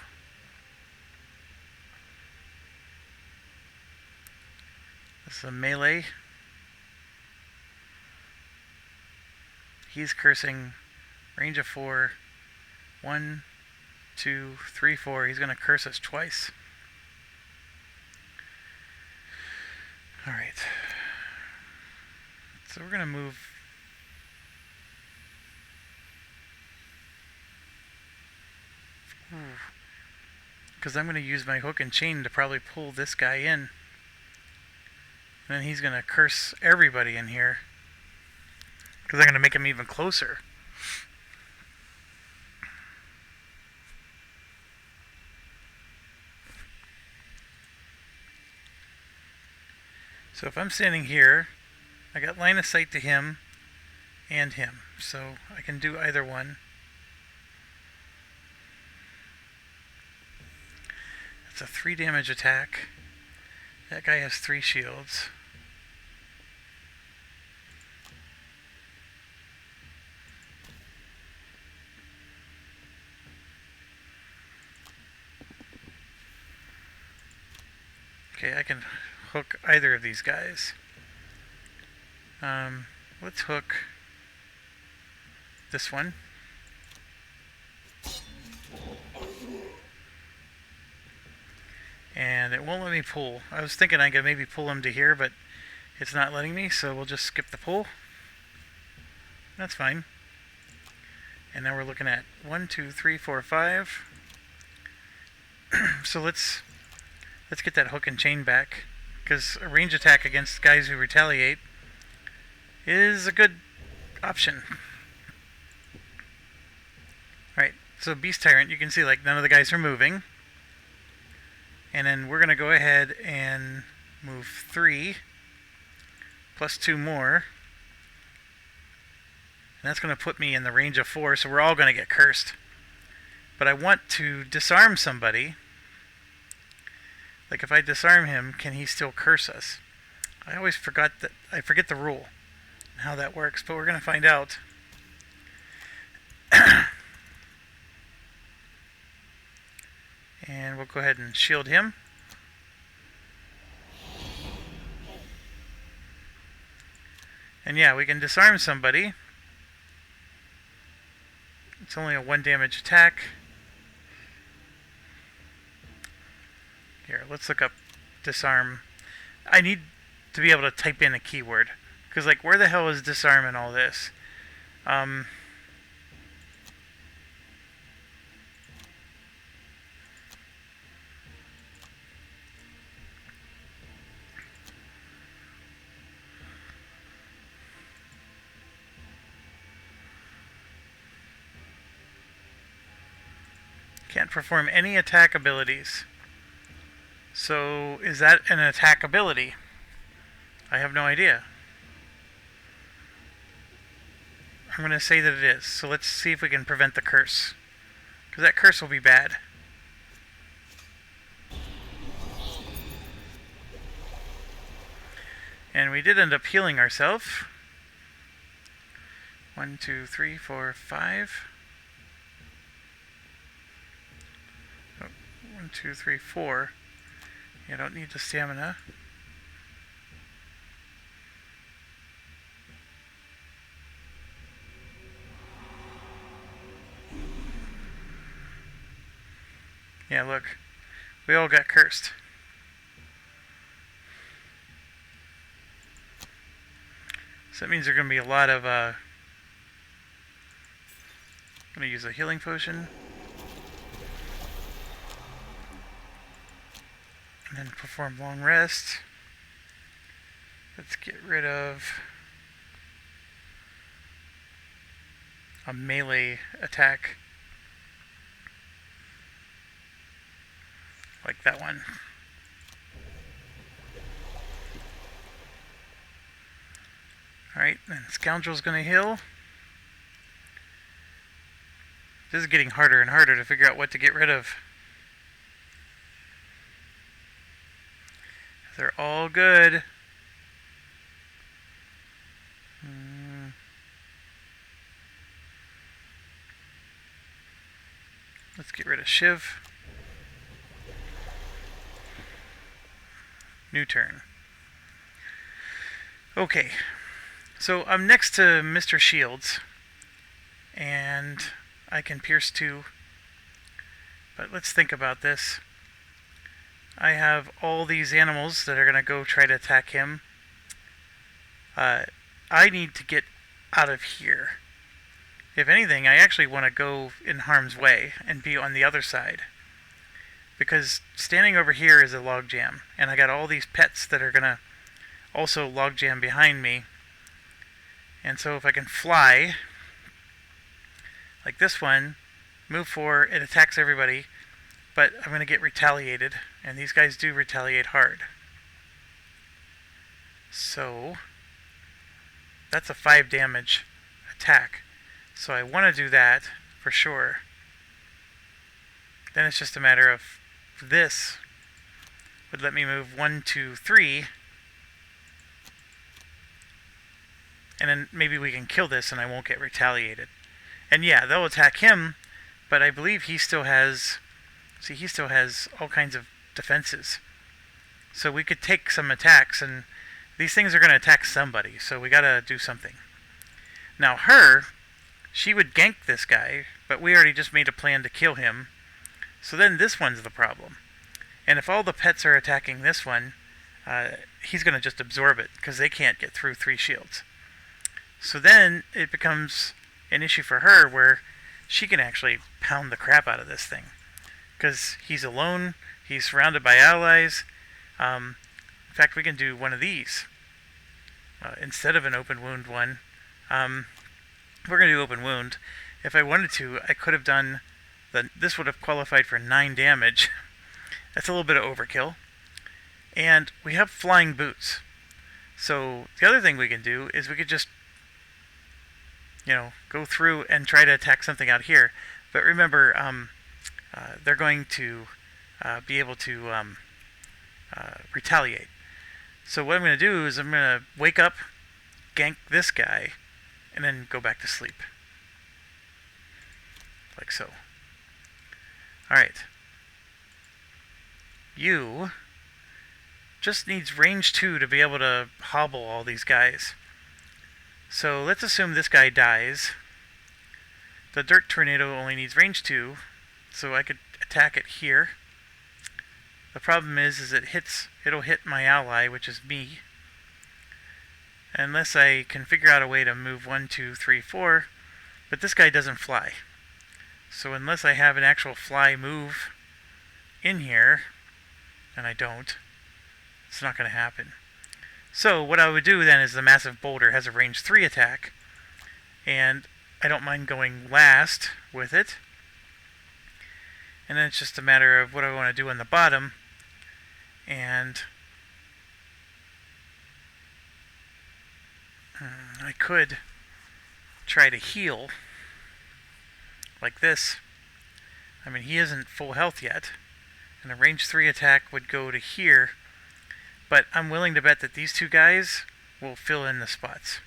This is a melee. He's cursing. Range of 4. 1, 2, 3, 4. He's going to curse us twice. Alright. So we're going to move... Because I'm going to use my hook and chain to probably pull this guy in. And then he's going to curse everybody in here. Because I'm going to make him even closer. So if I'm standing here, I got line of sight to him and him. So I can do either one. It's a 3 damage attack. That guy has 3 shields. Okay, I can hook either of these guys. Let's hook this one. And it won't let me pull. I was thinking I could maybe pull him to here, but it's not letting me, so we'll just skip the pull. That's fine. And now we're looking at 1, 2, 3, 4, 5. So let's get that hook and chain back, because a range attack against guys who retaliate is a good option. Alright, so Beast Tyrant, you can see like none of the guys are moving. And then we're going to go ahead and move 3 plus 2 more. And that's going to put me in the range of 4, so we're all going to get cursed. But I want to disarm somebody. Like if I disarm him, can he still curse us? I always forget the rule and how that works, but we're going to find out. And we'll go ahead and shield him. And yeah, we can disarm somebody. It's only a 1 damage attack. Here, let's look up disarm. I need to be able to type in a keyword. Because, like, where the hell is disarm in all this? Can't perform any attack abilities. So, is that an attack ability? I have no idea. I'm going to say that it is. So let's see if we can prevent the curse. Because that curse will be bad. And we did end up healing ourselves. 1, 2, 3, 4, 5. 1, 2, 3, 4. You don't need the stamina. Yeah, look. We all got cursed. So that means there's going to be a lot of... I'm going to use a healing potion. And then perform long rest. Let's get rid of a melee attack. Like that one. Alright, then Scoundrel's gonna heal. This is getting harder and harder to figure out what to get rid of. They're all good. Let's get rid of Shiv. New turn. Okay. So I'm next to Mr. Shields. And I can pierce 2. But let's think about this. I have all these animals that are going to go try to attack him. I need to get out of here. If anything, I actually want to go in harm's way and be on the other side. Because standing over here is a logjam. And I got all these pets that are going to also logjam behind me. And so if I can fly, like this one, move 4, it attacks everybody. But I'm going to get retaliated, and these guys do retaliate hard. So, that's a 5 damage attack. So I want to do that, for sure. Then it's just a matter of this would let me move 1, 2, 3. And then maybe we can kill this and I won't get retaliated. And yeah, they'll attack him, but I believe he still has... See, he still has all kinds of defenses. So we could take some attacks, and these things are going to attack somebody, so we got to do something. Now her, she would gank this guy, but we already just made a plan to kill him. So then this one's the problem. And if all the pets are attacking this one, he's going to just absorb it, because they can't get through 3 shields. So then it becomes an issue for her where she can actually pound the crap out of this thing. Because he's alone, he's surrounded by allies. In fact, we can do one of these instead of an open wound one. We're going to do open wound. If I wanted to, I could have done... This would have qualified for 9 damage. That's a little bit of overkill. And we have flying boots. So the other thing we can do is we could just, go through and try to attack something out here. But remember, they're going to be able to retaliate. So what I'm going to do is I'm going to wake up, gank this guy, and then go back to sleep. Like so. Alright. You just needs range 2 to be able to hobble all these guys. So let's assume this guy dies. The dirt tornado only needs range 2, so I could attack it here. The problem is it'll hit my ally, which is me. Unless I can figure out a way to move 1, 2, 3, 4. But this guy doesn't fly. So unless I have an actual fly move in here, and I don't, it's not going to happen. So what I would do then is the massive boulder has a range 3 attack. And I don't mind going last with it. And then it's just a matter of what I want to do on the bottom. And I could try to heal like this. I mean, he isn't full health yet, and a range 3 attack would go to here, but I'm willing to bet that these two guys will fill in the spots.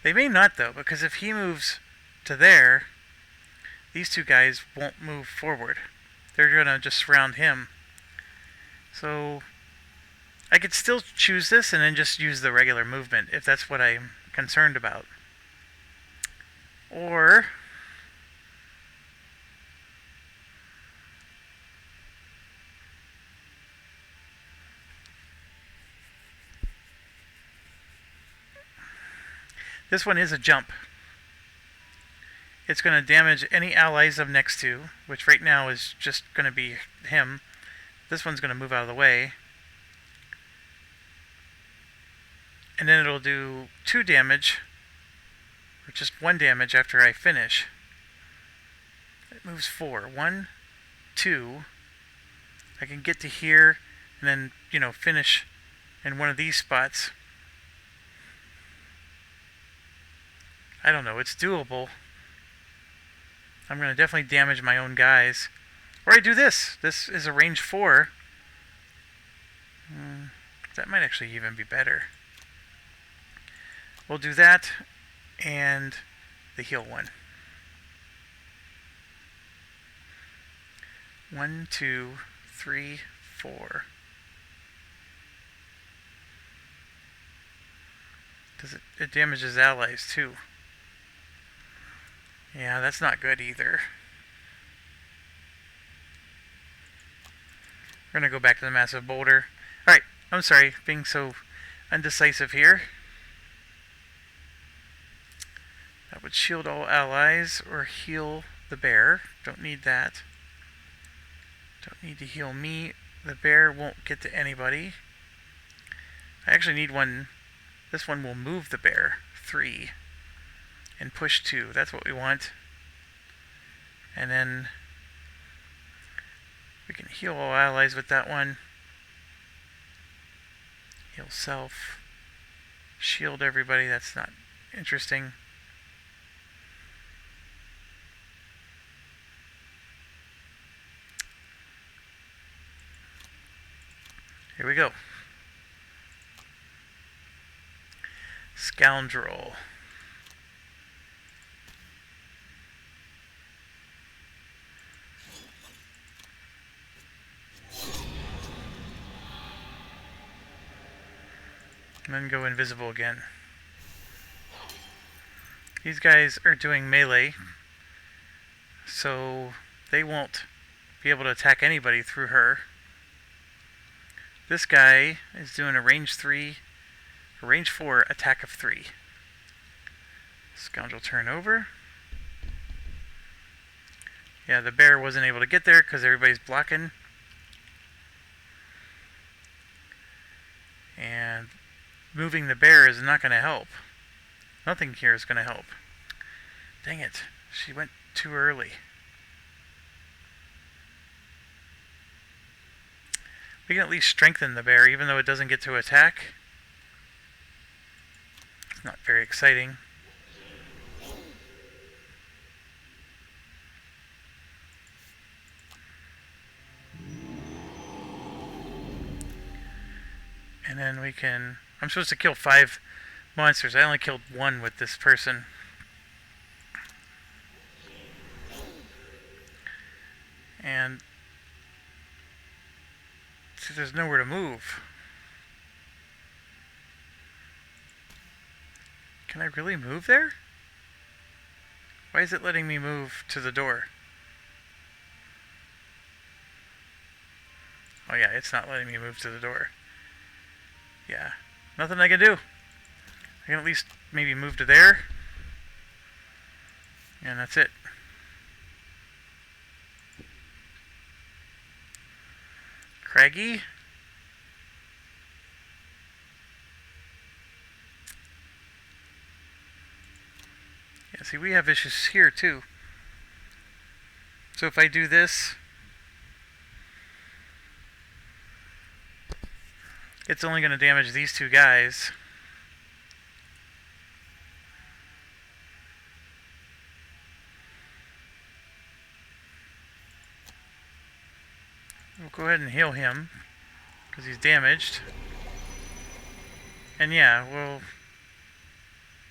They may not though, because if he moves to there, these two guys won't move forward. They're gonna just surround him. So I could still choose this and then just use the regular movement if that's what I'm concerned about. Or this one is a jump. It's going to damage any allies I'm next to, which right now is just going to be him. This one's going to move out of the way. And then it'll do 2 damage, or just 1 damage after I finish. It moves 4. 1, 2. I can get to here and then, finish in one of these spots. I don't know, it's doable. I'm going to definitely damage my own guys. Or I do this. This is a range 4. That might actually even be better. We'll do that and the heal one. 1, 2, 3, 4. It damages allies too. Yeah, that's not good either. We're going to go back to the massive boulder. Alright, I'm sorry, being so undecisive here. That would shield all allies or heal the bear. Don't need that. Don't need to heal me. The bear won't get to anybody. I actually need one. This one will move the bear. 3. And push 2. That's what we want. And then we can heal all allies with that one. Heal self. Shield everybody. That's not interesting. Here we go. Scoundrel. And then go invisible again. These guys are doing melee, so they won't be able to attack anybody through her. This guy is doing a range 4 attack of 3. Scoundrel turn over. Yeah, the bear wasn't able to get there because everybody's blocking. And moving the bear is not going to help. Nothing here is going to help. Dang it. She went too early. We can at least strengthen the bear, even though it doesn't get to attack. It's not very exciting. And then we can... I'm supposed to kill 5 monsters. I only killed 1 with this person. And... see, there's nowhere to move. Can I really move there? Why is it letting me move to the door? Oh yeah, it's not letting me move to the door. Yeah, nothing I can do. I can at least maybe move to there. And that's it. Craggy. Yeah, see, we have issues here too. So if I do this, it's only going to damage these 2 guys. We'll go ahead and heal him, because he's damaged. And yeah, well,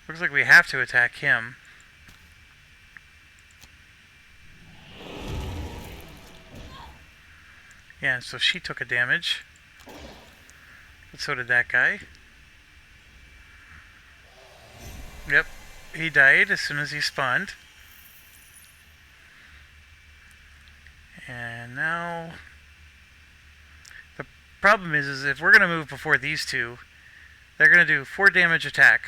looks like we have to attack him. Yeah, so she took a damage. But so did that guy. Yep, he died as soon as he spawned. And now... the problem is if we're going to move before these 2, they're going to do 4 damage attack.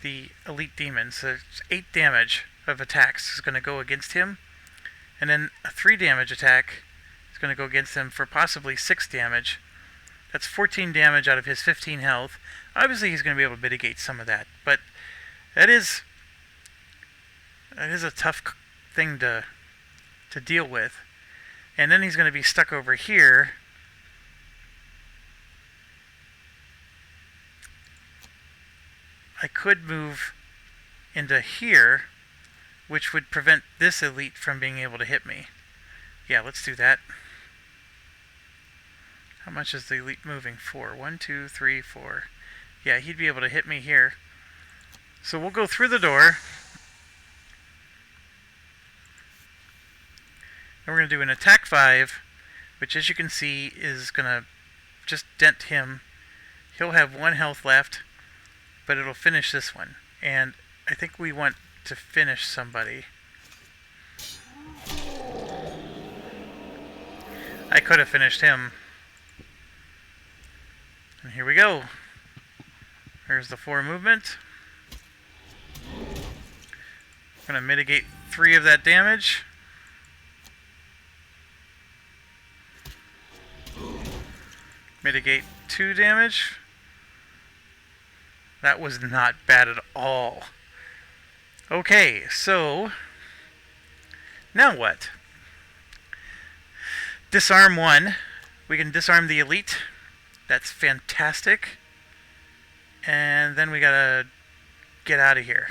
The elite demons. So 8 damage of attacks is going to go against him. And then a 3 damage attack is going to go against him for possibly 6 damage. That's 14 damage out of his 15 health. Obviously he's going to be able to mitigate some of that. But that is a tough thing to deal with. And then he's going to be stuck over here. I could move into here, which would prevent this elite from being able to hit me. Yeah, let's do that. How much is the elite moving for? 1, 2, 3, 4. Yeah, he'd be able to hit me here. So we'll go through the door. And we're going to do an attack 5, which as you can see is going to just dent him. He'll have 1 health left, but it'll finish this one. And I think we want to finish somebody. I could have finished him. And here we go. Here's the 4 movement. I'm going to mitigate 3 of that damage. Mitigate 2 damage. That was not bad at all. Okay, so now what? Disarm 1. We can disarm the elite. That's fantastic. And then we gotta get out of here.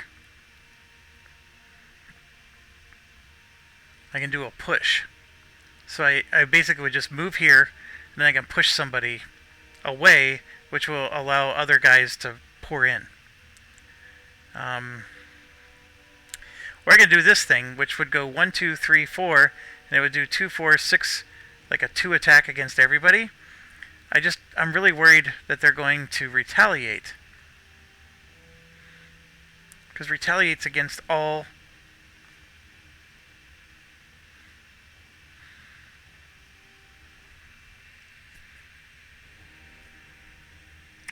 I can do a push. So I basically would just move here, and then I can push somebody away, which will allow other guys to pour in. Or I could do this thing, which would go 1, 2, 3, 4, and it would do 2, 4, 6, like a 2 attack against everybody. I'm really worried that they're going to retaliate. Because retaliates against all.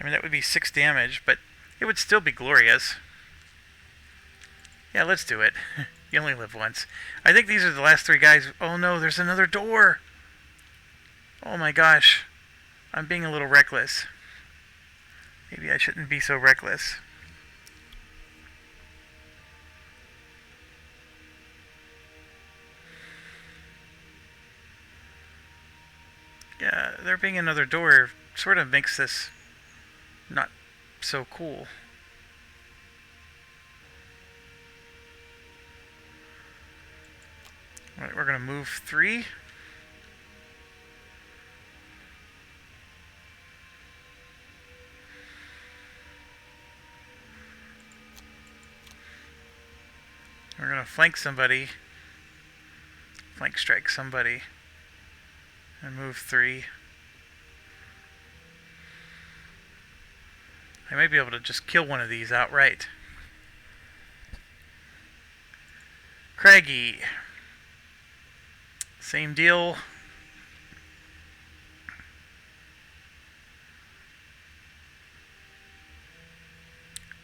I mean, that would be 6 damage, but it would still be glorious. Yeah, let's do it. You only live once. I think these are the last 3 guys. Oh no, there's another door. Oh my gosh. I'm being a little reckless. Maybe I shouldn't be so reckless. Yeah, there being another door sort of makes this not so cool. Alright, we're going to move 3. We're going to flank somebody. Flank strike somebody. And move 3. I might be able to just kill one of these outright. Craggy. Same deal.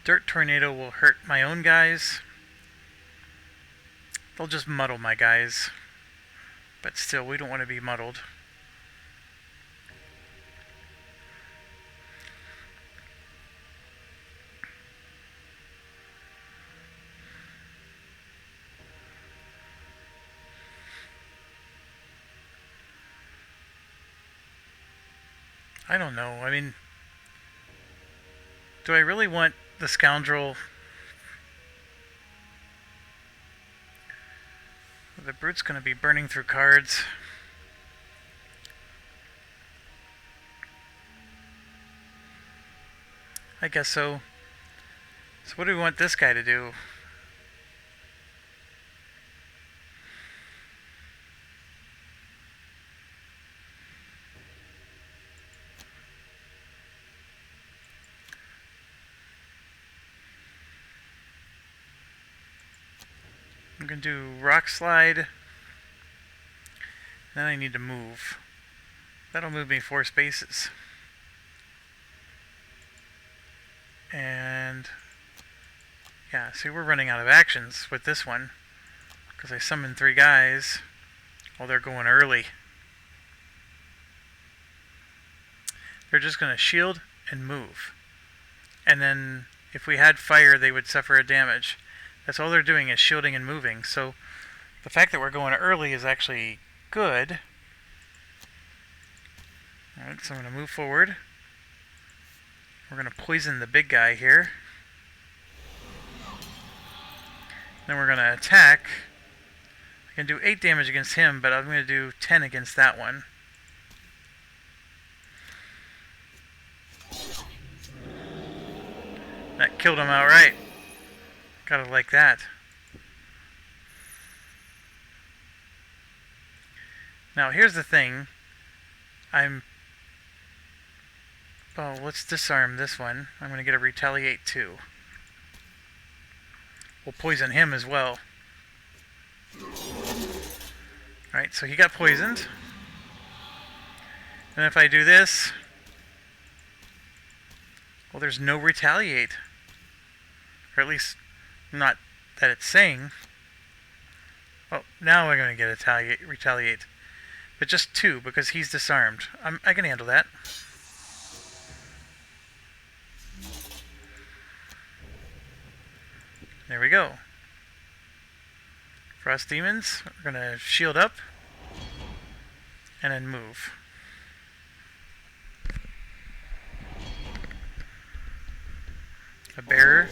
Dirt Tornado will hurt my own guys. They'll just muddle my guys. But still, we don't want to be muddled. I don't know. I mean, do I really want the scoundrel? The brute's going to be burning through cards. I guess so. So what do we want this guy to do? I'm going to do rock slide. Then I need to move. That'll move me 4 spaces. And yeah, see, we're running out of actions with this one because I summoned 3 guys while they're going early. They're just going to shield and move. And then if we had fire, they would suffer a damage. That's all they're doing is shielding and moving. So the fact that we're going early is actually good. Alright, so I'm going to move forward. We're going to poison the big guy here. Then we're going to attack. I can do 8 damage against him, but I'm going to do 10 against that one. That killed him outright. Gotta like that. Now here's the thing. Oh, let's disarm this one. I'm gonna get a retaliate too. We'll poison him as well. Alright, so he got poisoned. And if I do this, well, there's no retaliate. Or at least not that it's saying. Oh, now we're going to get retaliate. But just 2 because he's disarmed. I can handle that. There we go. Frost Demons. We're going to shield up. And then move. A bearer.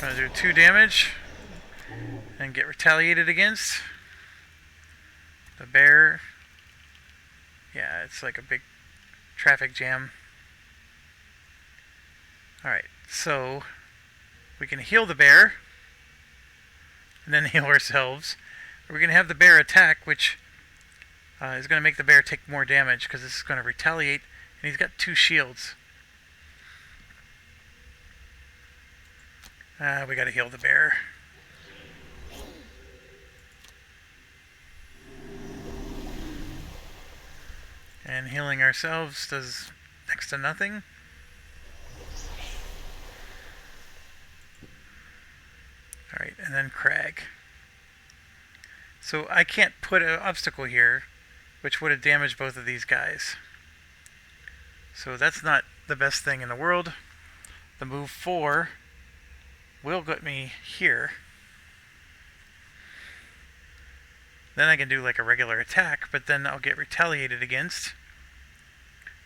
Gonna do 2 damage and get retaliated against. The bear. Yeah, it's like a big traffic jam. Alright, so we can heal the bear and then heal ourselves. We're gonna have the bear attack, which is gonna make the bear take more damage because this is gonna retaliate, and he's got 2 shields. We gotta heal the bear. And healing ourselves does next to nothing. Alright, and then Crag. So I can't put an obstacle here, which would have damaged both of these guys. So that's not the best thing in the world. The move 4 will get me here. Then I can do like a regular attack, but then I'll get retaliated against.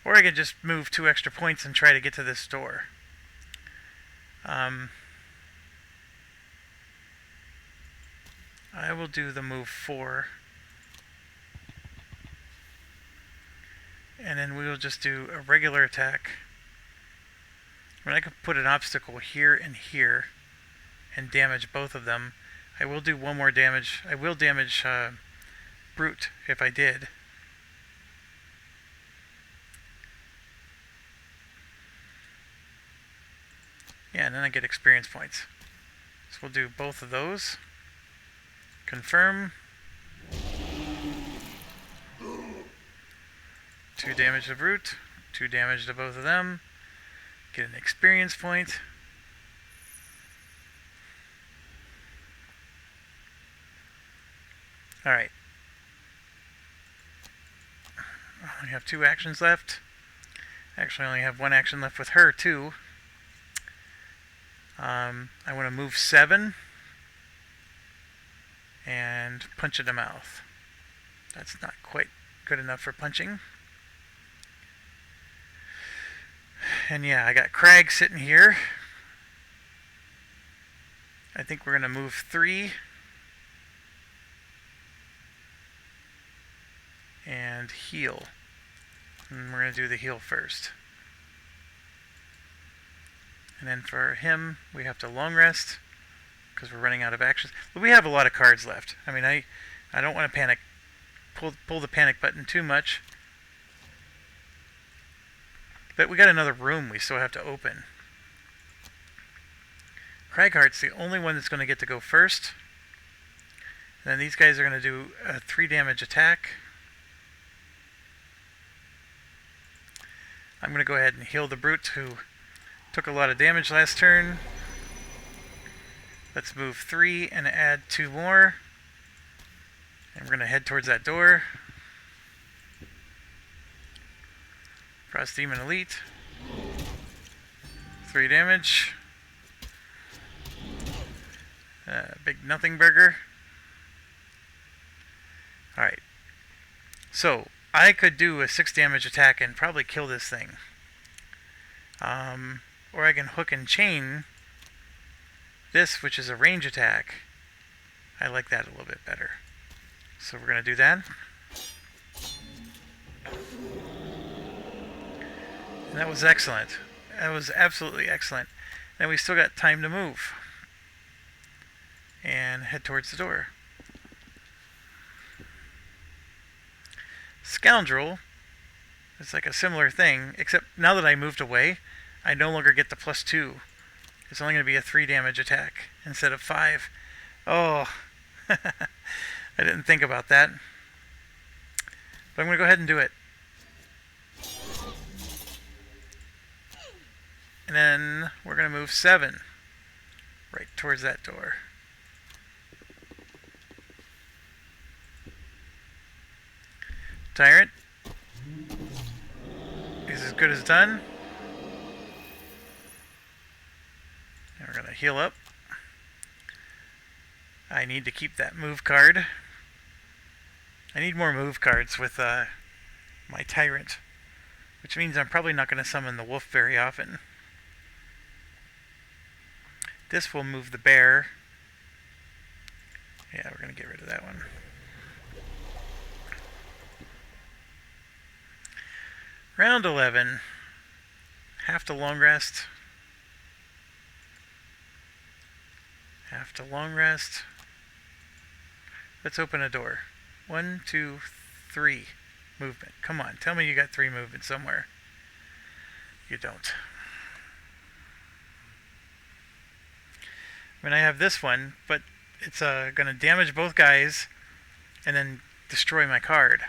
Or I could just move 2 extra points and try to get to this door. I will do the move 4. And then we will just do a regular attack. I mean, I could put an obstacle here and here and damage both of them. I will do 1 more damage. I will damage Brute if I did. Yeah, and then I get experience points. So we'll do both of those. Confirm. 2 damage to Brute. 2 damage to both of them. Get an experience point. Alright. I only have 2 actions left. Actually, I only have 1 action left with her, too. I want to move 7 and punch in the mouth. That's not quite good enough for punching. And yeah, I got Crag sitting here. I think we're going to move 3 and heal. And we're going to do the heal first. And then for him, we have to long rest because we're running out of actions. But we have a lot of cards left. I mean, I don't want to panic. Pull the panic button too much. But we got another room we still have to open. Cragheart's the only one that's going to get to go first. And then these guys are going to do a 3 damage attack. I'm going to go ahead and heal the Brute who took a lot of damage last turn. Let's move 3 and add 2 more. And we're going to head towards that door. Frost Demon Elite. 3 damage. Big Nothing Burger. Alright. So, I could do a 6 damage attack and probably kill this thing. Or I can hook and chain this, which is a range attack. I like that a little bit better. So we're going to do that. And that was excellent. That was absolutely excellent. And we still got time to move. And head towards the door. Scoundrel is like a similar thing, except now that I moved away, I no longer get the +2. It's only going to be a 3 damage attack instead of 5. Oh, I didn't think about that. But I'm going to go ahead and do it. And then we're going to move 7 right towards that door. Tyrant is as good as done. And we're going to heal up. I need to keep that move card. I need more move cards with my Tyrant, which means I'm probably not going to summon the wolf very often. This will move the bear. Yeah, we're going to get rid of that one. Round 11. Have to long rest. Have to long rest. Let's open a door. 1, 2, 3. Movement. Come on, tell me you got 3 movement somewhere. You don't. I mean, I have this one, but it's going to damage both guys and then destroy my card.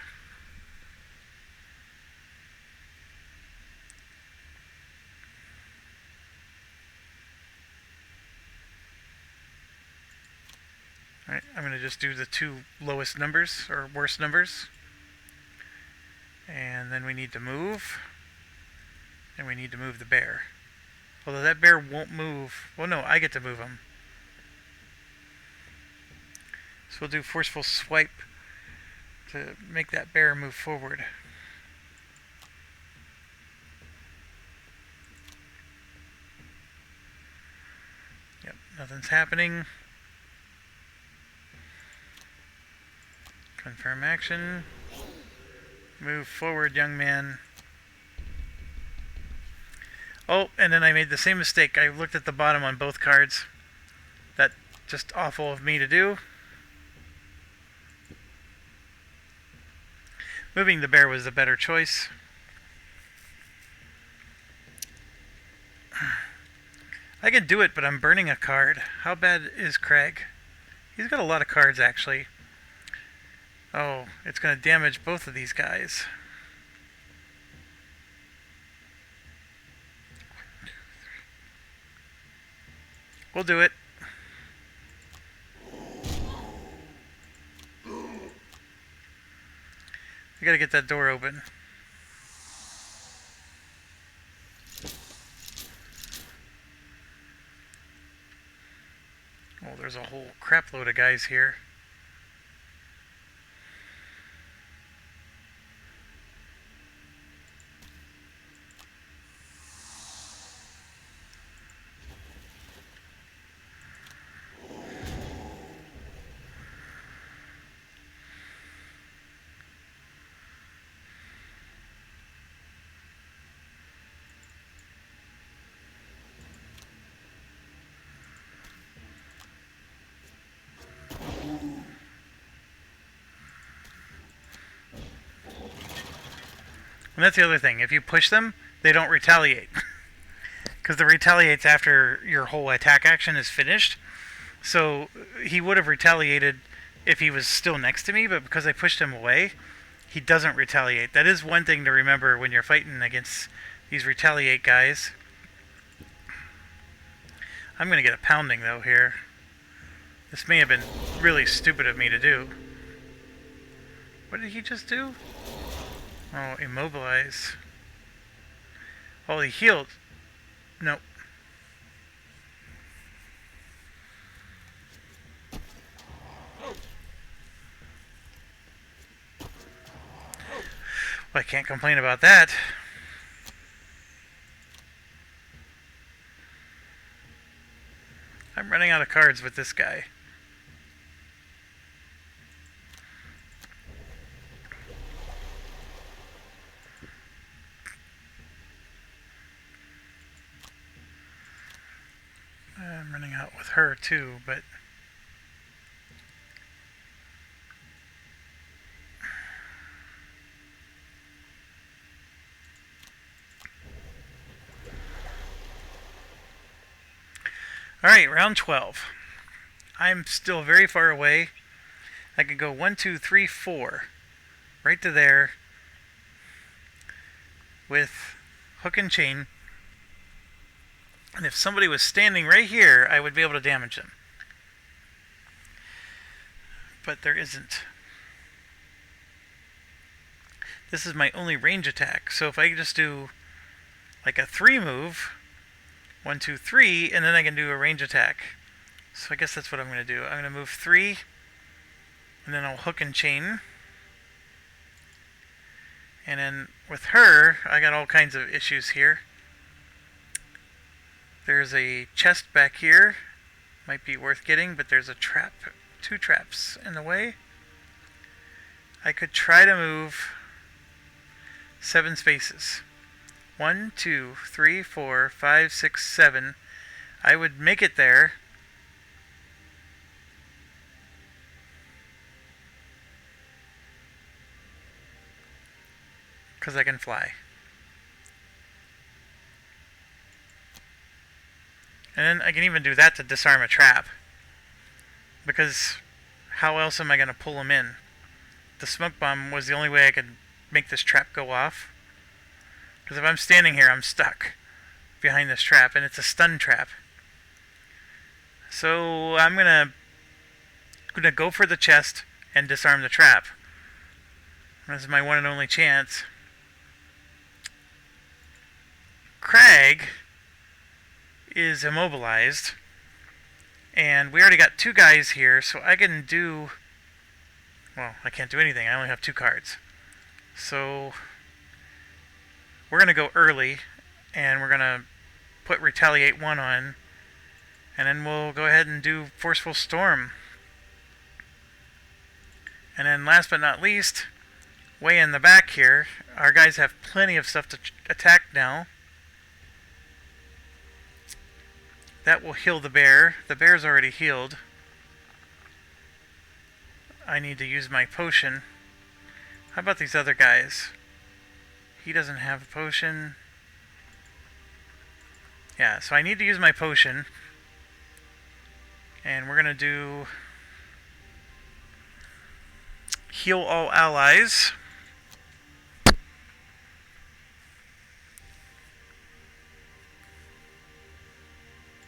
Alright, I'm going to just do the 2 lowest numbers, or worst numbers. And then we need to move. And we need to move the bear. Although that bear won't move. Well, no, I get to move him. So we'll do Forceful Swipe to make that bear move forward. Nothing's happening. Confirm action. Move forward, young man. Oh, and then I made the same mistake. I looked at the bottom on both cards. That's just awful of me to do. Moving the bear was the better choice. I can do it, but I'm burning a card. How bad is Craig? He's got a lot of cards, actually. Oh, it's going to damage both of these guys. We'll do it. We gotta get that door open. Oh, there's a whole crap load of guys here. And that's the other thing. If you push them, they don't retaliate. Because the retaliates after your whole attack action is finished. So he would have retaliated if he was still next to me, but because I pushed him away, he doesn't retaliate. That is one thing to remember when you're fighting against these retaliate guys. I'm going to get a pounding, though, here. This may have been really stupid of me to do. What did he just do? Oh, immobilize. Oh, he healed. Nope. Well, I can't complain about that. I'm running out of cards with this guy. I'm running out with her too, but alright, round 12. I'm still very far away. I could go 1, 2, 3, 4. Right to there. With hook and chain. And if somebody was standing right here, I would be able to damage them. But there isn't. This is my only range attack. So if I just do like a 3 move, 1, 2, 3, and then I can do a range attack. So I guess that's what I'm going to do. I'm going to move 3, and then I'll hook and chain. And then with her, I got all kinds of issues here. There's a chest back here. Might be worth getting, but there's a trap, 2 traps in the way. I could try to move 7 spaces. 1, 2, 3, 4, 5, 6, 7. I would make it there. Because I can fly. And then I can even do that to disarm a trap. Because how else am I going to pull them in? The smoke bomb was the only way I could make this trap go off. Because if I'm standing here, I'm stuck behind this trap, and it's a stun trap. So I'm gonna go for the chest and disarm the trap. This is my one and only chance. Craig is immobilized, and we already got 2 guys here, so I can do... Well, I can't do anything. I only have 2 cards. So we're going to go early, and we're going to put Retaliate 1 on, And then we'll go ahead and do Forceful Storm. And then last but not least, way in the back here, our guys have plenty of stuff to attack now. That will heal the bear. The bear's already healed. I need to use my potion. How about these other guys? He doesn't have a potion. Yeah, so I need to use my potion. And we're going to do Heal All Allies.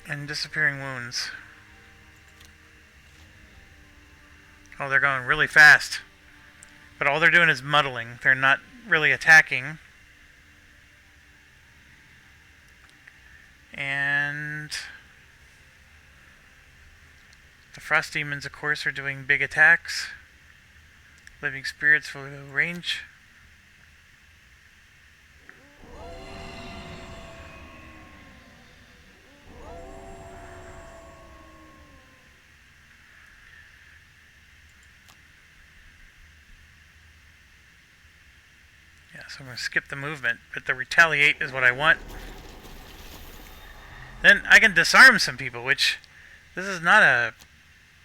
And Disappearing Wounds. Oh, they're going really fast. But all they're doing is muddling. They're not really attacking. And the Frost Demons, of course, are doing big attacks. Living Spirits will go range. Yeah, so I'm going to skip the movement, but the Retaliate is what I want. Then I can disarm some people, which this is not a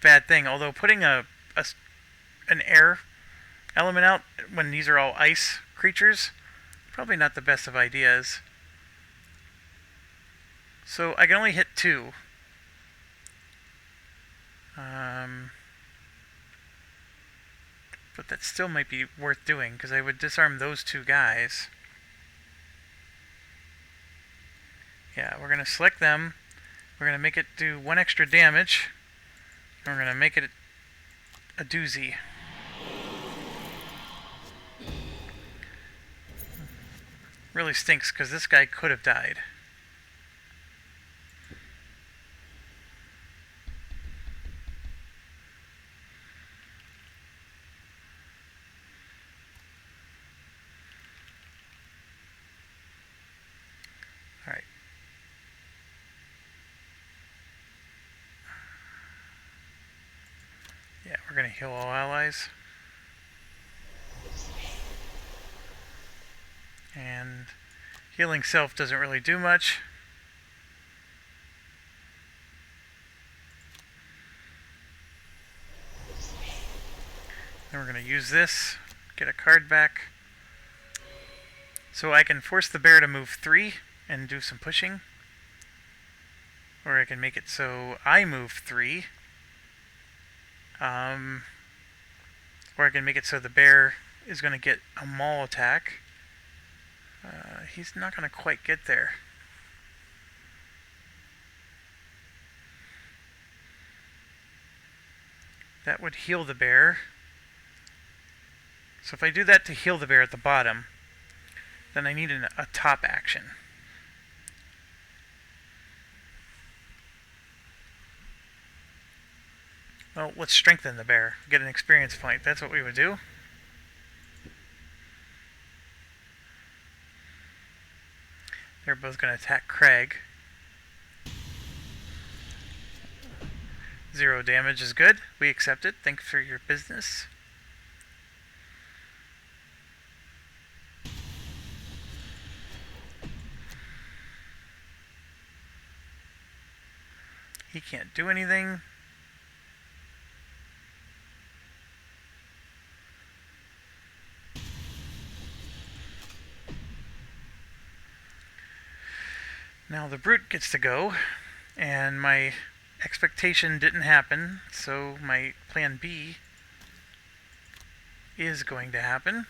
bad thing. Although putting an air element out when these are all ice creatures, probably not the best of ideas. So I can only hit 2. But that still might be worth doing, because I would disarm those 2 guys. Yeah, we're going to select them. We're going to make it do 1 extra damage. And we're going to make it a doozy. Really stinks, because this guy could have died. Alright. Yeah, we're going to heal all allies. And healing self doesn't really do much. Then we're going to use this, get a card back. So I can force the bear to move 3 and do some pushing. Or I can make it so I move 3. Or I can make it so the bear is going to get a maul attack. He's not going to quite get there. That would heal the bear. So if I do that to heal the bear at the bottom, then I need a top action. Well, let's strengthen the bear. Get an experience point. That's what we would do. They're both going to attack Craig. 0 damage is good. We accept it. Thanks for your business. He can't do anything. Now the brute gets to go, and my expectation didn't happen, so my plan B is going to happen.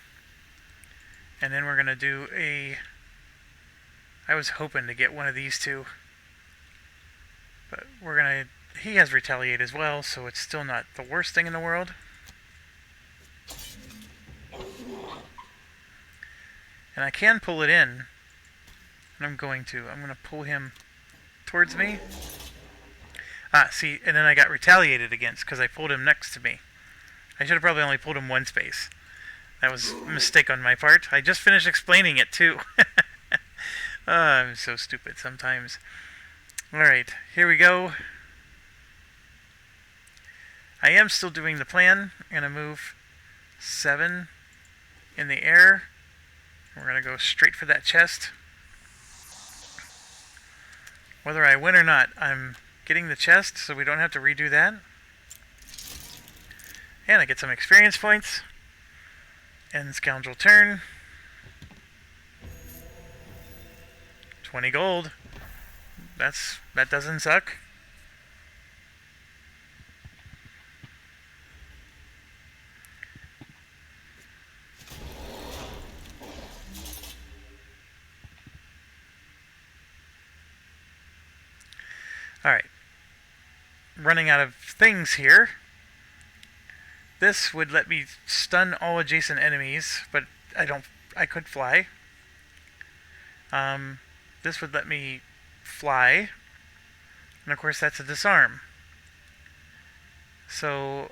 And then we're going to do I was hoping to get one of these 2. But we're going to... He has Retaliate as well, so it's still not the worst thing in the world. And I can pull it in. And I'm going to pull him towards me. See, and then I got retaliated against because I pulled him next to me. I should have probably only pulled him 1 space. That was a mistake on my part. I just finished explaining it too. I'm so stupid sometimes. Alright, here we go. I am still doing the plan. I'm going to move 7 in the air. We're going to go straight for that chest. Whether I win or not, I'm getting the chest, so we don't have to redo that. And I get some experience points. End scoundrel turn. 20 gold. That doesn't suck. Alright. Running out of things here. This would let me stun all adjacent enemies, but I could fly. This would let me fly. And of course that's a disarm. So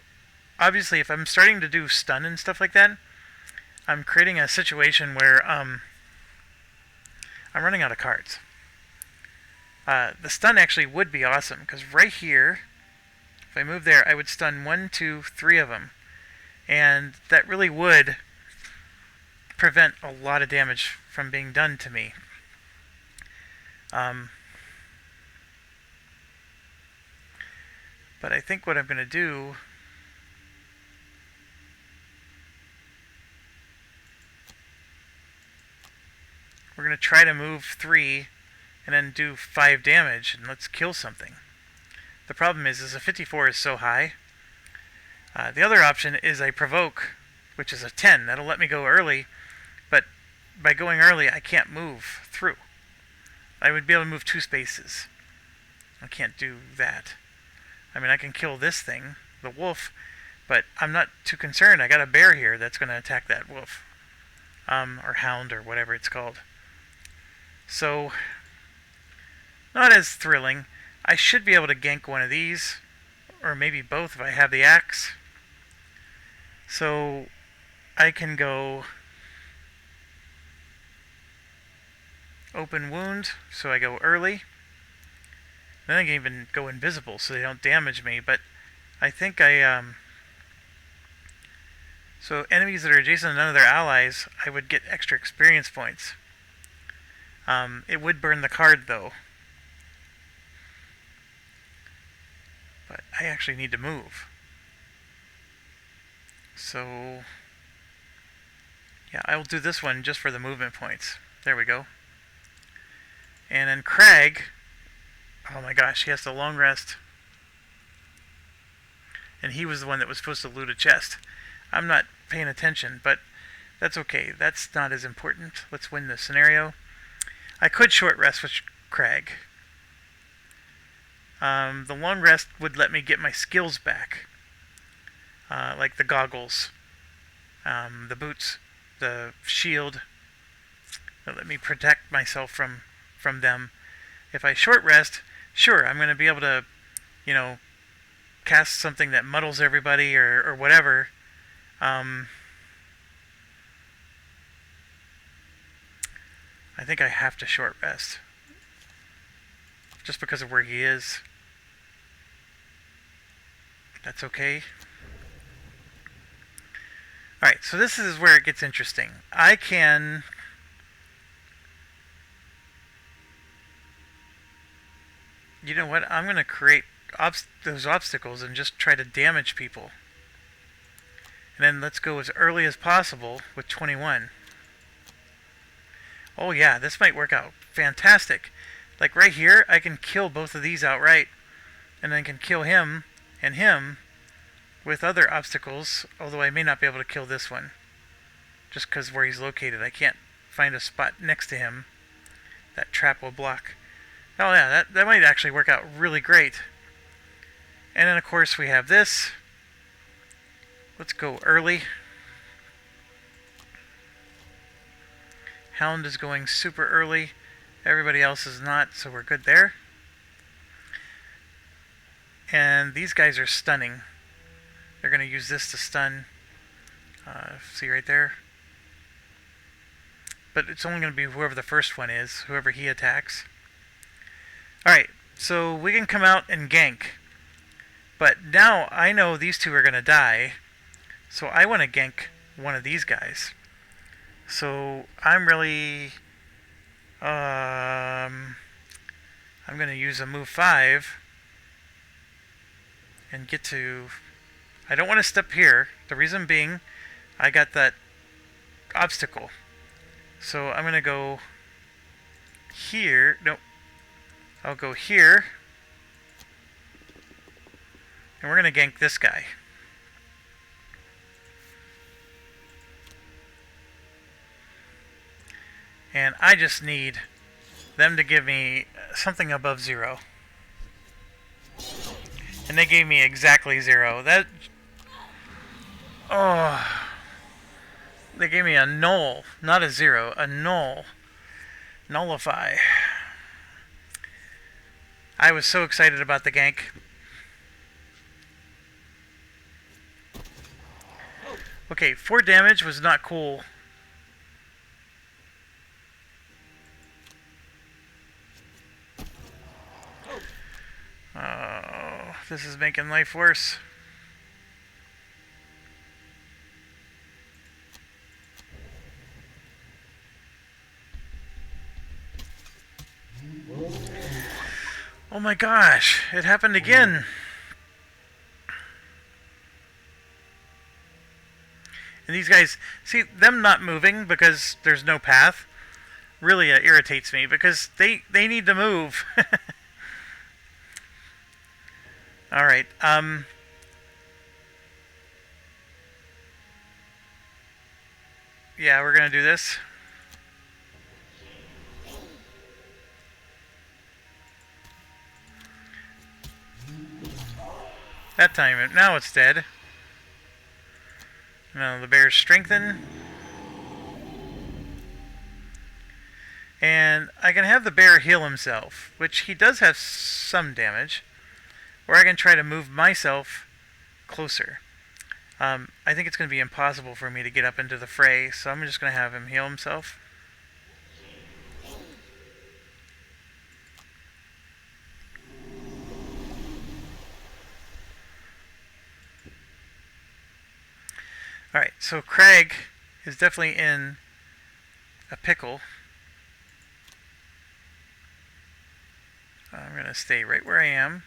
obviously if I'm starting to do stun and stuff like that, I'm creating a situation where I'm running out of cards. The stun actually would be awesome, because right here, if I move there, I would stun 1, 2, 3 of them. And that really would prevent a lot of damage from being done to me. But I think what I'm going to do... We're going to try to move 3 and then do 5 damage, and let's kill something. The problem is a 54 is so high. The other option is I provoke, which is a 10. That'll let me go early, but by going early, I can't move through. I would be able to move 2 spaces. I can't do that. I mean, I can kill this thing, the wolf, but I'm not too concerned. I got a bear here that's going to attack that wolf. Or hound, or whatever it's called. So, not as thrilling. I should be able to gank one of these, or maybe both if I have the axe. So I can go open wound, so I go early. Then I can even go invisible so they don't damage me, but I think so enemies that are adjacent to none of their allies, I would get extra experience points. It would burn the card though. But I actually need to move. So, yeah, I will do this one just for the movement points. There we go. And then Crag, oh my gosh, he has to long rest. And he was the one that was supposed to loot a chest. I'm not paying attention, but that's okay. That's not as important. Let's win this scenario. I could short rest with Crag. The long rest would let me get my skills back. Like the goggles, the boots, the shield. That let me protect myself from them. If I short rest, sure, I'm going to be able to, cast something that muddles everybody or whatever. I think I have to short rest. Just because of where he is. That's okay. Alright, so this is where it gets interesting. I can... You know what? I'm going to create those obstacles and just try to damage people. And then let's go as early as possible with 21. Oh yeah, this might work out fantastic. Like right here, I can kill both of these outright. And then can kill him and him with other obstacles, although I may not be able to kill this one. Just because where he's located, I can't find a spot next to him. That trap will block. Oh yeah, that might actually work out really great. And then of course we have this. Let's go early. Hound is going super early. Everybody else is not, so we're good there. And these guys are stunning. They're going to use this to stun. See right there? But it's only going to be whoever the first one is, whoever he attacks. Alright, so we can come out and gank. But now I know these two are going to die, so I want to gank one of these guys. So I'm really... I'm going to use a move 5 and get to... I don't want to step here. The reason being, I got that obstacle. So I'm going to go here. Nope. I'll go here. And we're going to gank this guy. And I just need them to give me something above 0. And they gave me exactly 0. That... Oh... They gave me a null, not a 0, a null. Nullify. I was so excited about the gank. Okay, 4 damage was not cool. Oh, this is making life worse. Oh my gosh, it happened again. And these guys, see, them not moving because there's no path really irritates me, because they need to move. Alright, yeah, we're gonna do this. That time, now it's dead. Now the bears strengthen. And I can have the bear heal himself, which he does have some damage. Or I can try to move myself closer. I think it's going to be impossible for me to get up into the fray, so I'm just going to have him heal himself. Alright, so Craig is definitely in a pickle. I'm going to stay right where I am.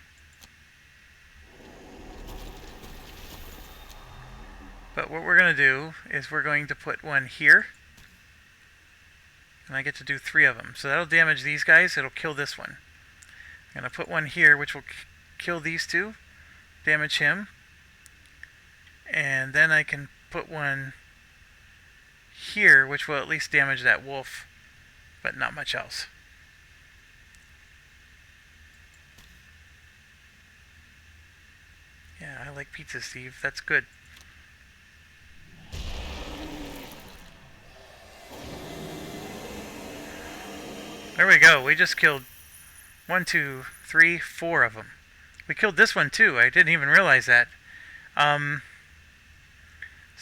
But what we're going to do is we're going to put one here. And I get to do 3 of them. So that'll damage these guys. It'll kill this one. I'm going to put one here, which will kill these 2. Damage him. And then I can put one here, which will at least damage that wolf. But not much else. Yeah, I like pizza, Steve. That's good. There we go. We just killed 1, 2, 3, 4 of them. We killed this one too. I didn't even realize that. So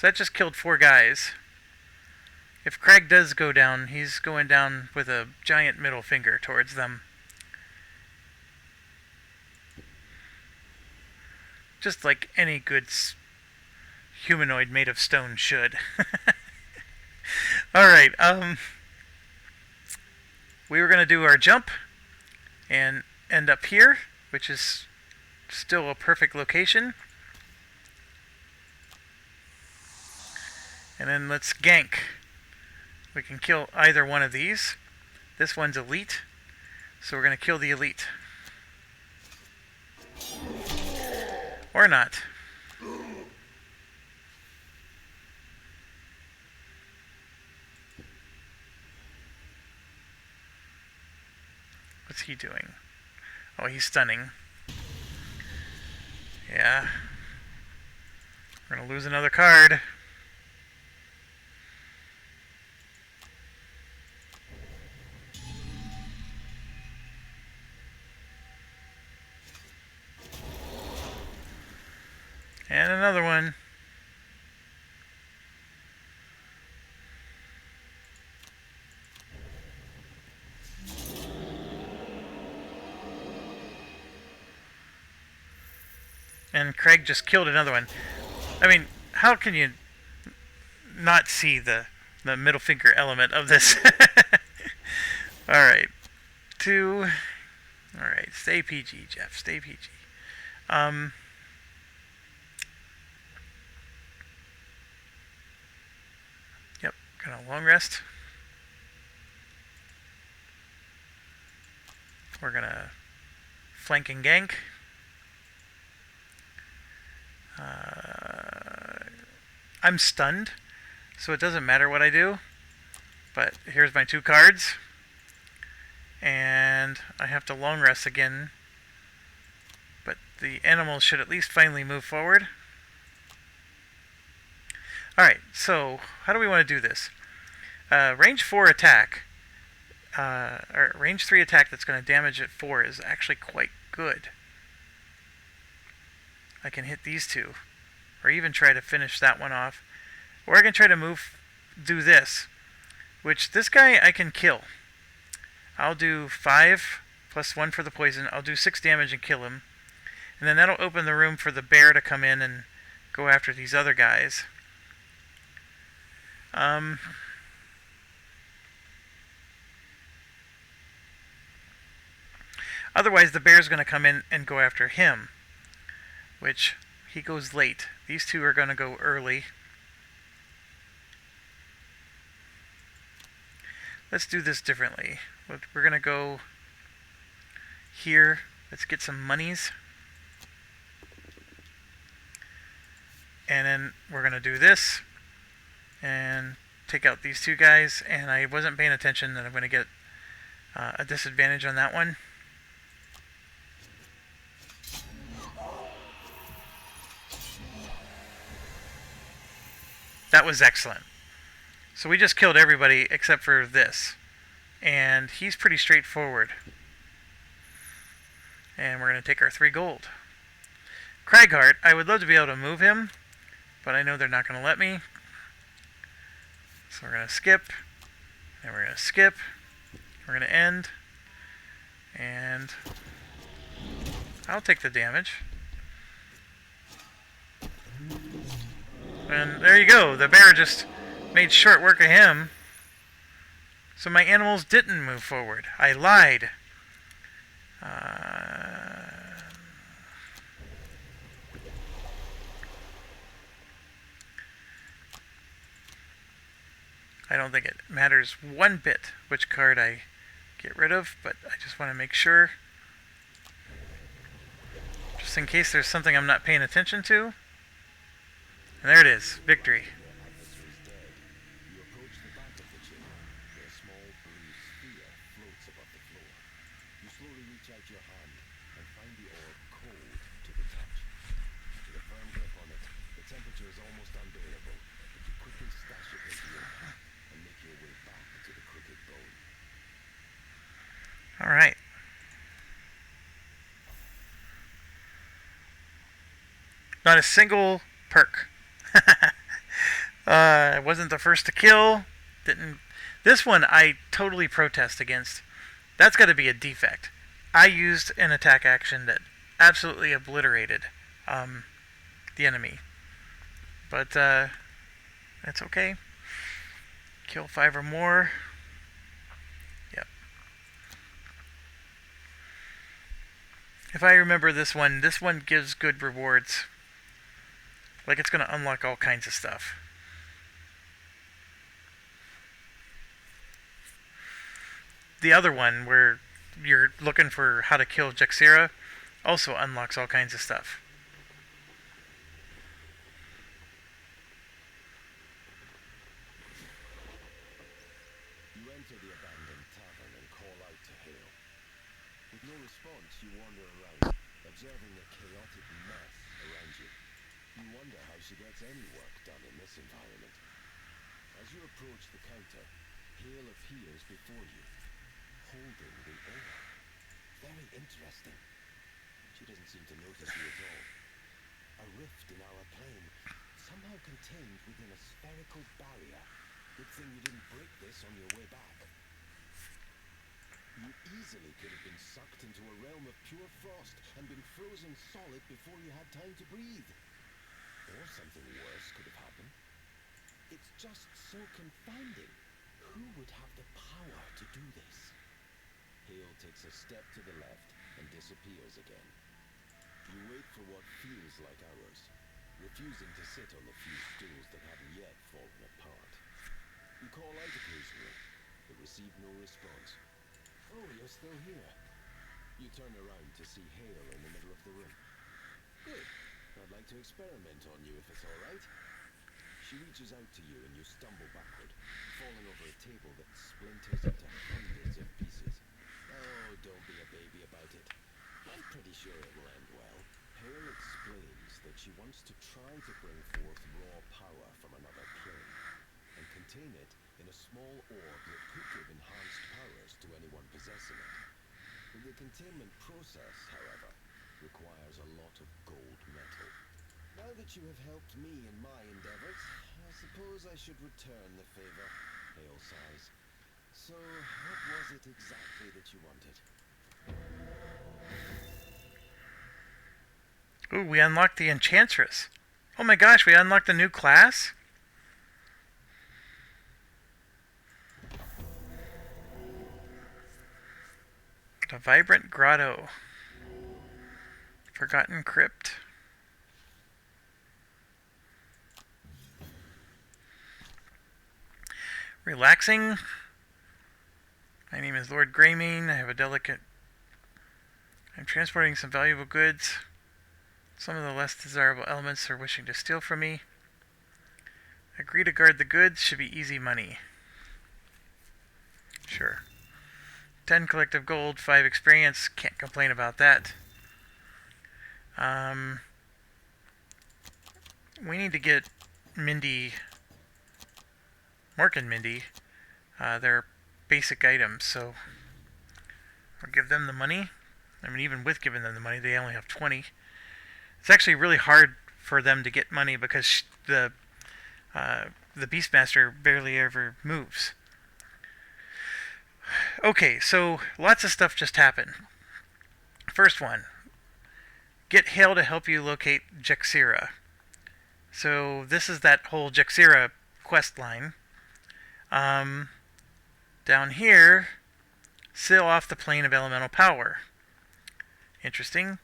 that just killed 4 guys. If Craig does go down, he's going down with a giant middle finger towards them. Just like any good humanoid made of stone should. Alright, we were going to do our jump and end up here, which is still a perfect location. And then let's gank. We can kill either one of these. This one's elite, so we're going to kill the elite. Or not. What's he doing? Oh, he's stunning. Yeah. We're gonna lose another card. And another one. And Craig just killed another one. I mean, how can you not see the middle finger element of this? Alright. 2. Alright, stay PG, Jeff. Stay PG. Yep, gonna long rest. We're gonna flank and gank. I'm stunned, so it doesn't matter what I do. But here's my 2 cards. And I have to long rest again. But the animals should at least finally move forward. Alright, so how do we want to do this? Range 4 attack, or range 3 attack that's going to damage at 4 is actually quite good. I can hit these 2, or even try to finish that one off. Or I can try to do this, which this guy I can kill. I'll do 5 plus 1 for the poison. I'll do 6 damage and kill him. And then that'll open the room for the bear to come in and go after these other guys. Otherwise, the bear's going to come in and go after him, which he goes late. These 2 are going to go early. Let's do this differently. We're going to go here. Let's get some monies. And then we're going to do this and take out these 2 guys. And I wasn't paying attention that I'm going to get a disadvantage on that one. That was excellent. So we just killed everybody except for this. And he's pretty straightforward. And we're going to take our 3 gold. Cragheart, I would love to be able to move him, but I know they're not going to let me. So we're going to skip, and we're going to skip, we're going to end, and I'll take the damage. And there you go, the bear just made short work of him. So my animals didn't move forward. I lied. I don't think it matters one bit which card I get rid of, but I just want to make sure. Just in case there's something I'm not paying attention to. And there it is, victory. Alright. Not a single perk. I wasn't the first to kill. Didn't. This one I totally protest against. That's got to be a defect. I used an attack action that absolutely obliterated the enemy. But that's okay. Kill 5 or more. Yep. If I remember this one gives good rewards. Like it's going to unlock all kinds of stuff. The other one, where you're looking for how to kill Jaxira, also unlocks all kinds of stuff. You enter the abandoned tavern and call out to hail. With no response, you wander around, observing the chaotic mess around you. You wonder how she gets any work done in this environment. As you approach the counter, Hale appears before you, holding the ore. Very interesting. She doesn't seem to notice you at all. A rift in our plane, somehow contained within a spherical barrier. Good thing you didn't break this on your way back. You easily could have been sucked into a realm of pure frost and been frozen solid before you had time to breathe. Or something worse could have happened. It's just so confounding. Who would have the power to do this? Hale takes a step to the left and disappears again. You wait for what feels like hours, refusing to sit on the few stools that haven't yet fallen apart. You call out occasionally, but receive no response. Oh, you're still here. You turn around to see Hale in the middle of the room. Good. I'd like to experiment on you if it's all right. She reaches out to you and you stumble backward, falling over a table that splinters into hundreds of pieces. Oh, don't be a baby about it. I'm pretty sure it will end well. Hale explains that she wants to try to bring forth raw power from another plane and contain it in a small orb that could give enhanced powers to anyone possessing it. The containment process, however, requires a lot of gold metal. Now that you have helped me in my endeavors, I suppose I should return the favor, Hale sighs. So, what was it exactly that you wanted? Ooh, we unlocked the Enchantress. Oh my gosh, we unlocked a new class? The Vibrant Grotto. Forgotten Crypt. Relaxing. My name is Lord Greymane. I have a delicate... I'm transporting some valuable goods. Some of the less desirable elements are wishing to steal from me. Agree to guard the goods. Should be easy money. Sure. 10 collective gold, 5 experience. Can't complain about that. We need to get Mindy... Mark and Mindy, their basic items, so I'll give them the money. I mean, even with giving them the money, they only have 20. It's actually really hard for them to get money because the Beastmaster barely ever moves. Okay, so lots of stuff just happened. First one, get Hale to help you locate Jexira. So this is that whole Jexira quest line. Down here, seal off the plane of elemental power. Interesting.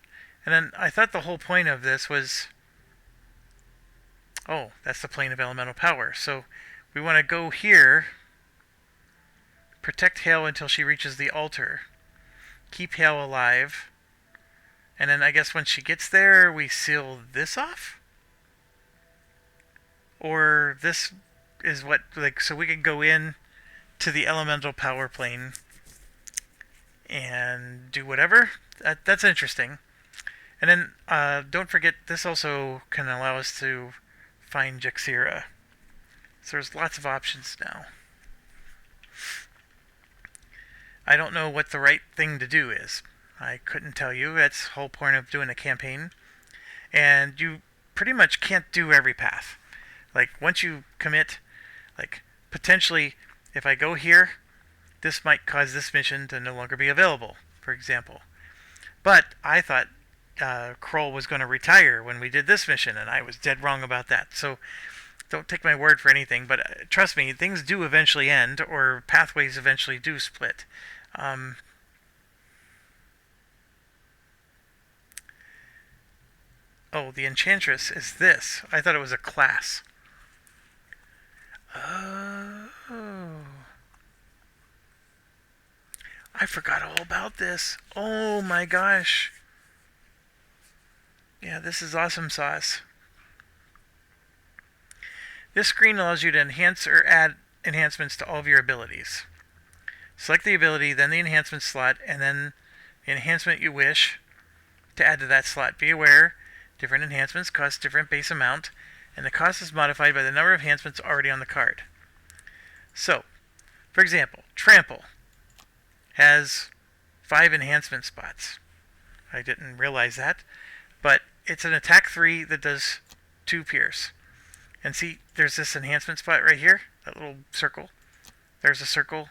And then I thought the whole point of this was... Oh, that's the plane of elemental power. So we want to go here, protect Hale until she reaches the altar, keep Hale alive, and then I guess when she gets there, we seal this off? Or this is what, like, so we can go in to the elemental power plane and do whatever? That's interesting. And then, don't forget, this also can allow us to find Jexira. So there's lots of options now. I don't know what the right thing to do is. I couldn't tell you. That's the whole point of doing a campaign. And you pretty much can't do every path. Like, once you commit, like, potentially, if I go here, this might cause this mission to no longer be available, for example. But I thought Kroll was going to retire when we did this mission, and I was dead wrong about that. So don't take my word for anything, but trust me, things do eventually end, or pathways eventually do split. Oh, the Enchantress is this. I thought it was a class. Oh. I forgot all about this. Oh my gosh. Yeah, this is awesome sauce. This screen allows you to enhance or add enhancements to all of your abilities. Select the ability, then the enhancement slot, and then the enhancement you wish to add to that slot. Be aware, different enhancements cost different base amount, and the cost is modified by the number of enhancements already on the card. So, for example, Trample has 5 enhancement spots. I didn't realize that, but it's an attack 3 that does 2 pierce. And see, there's this enhancement spot right here, that little circle. There's a circle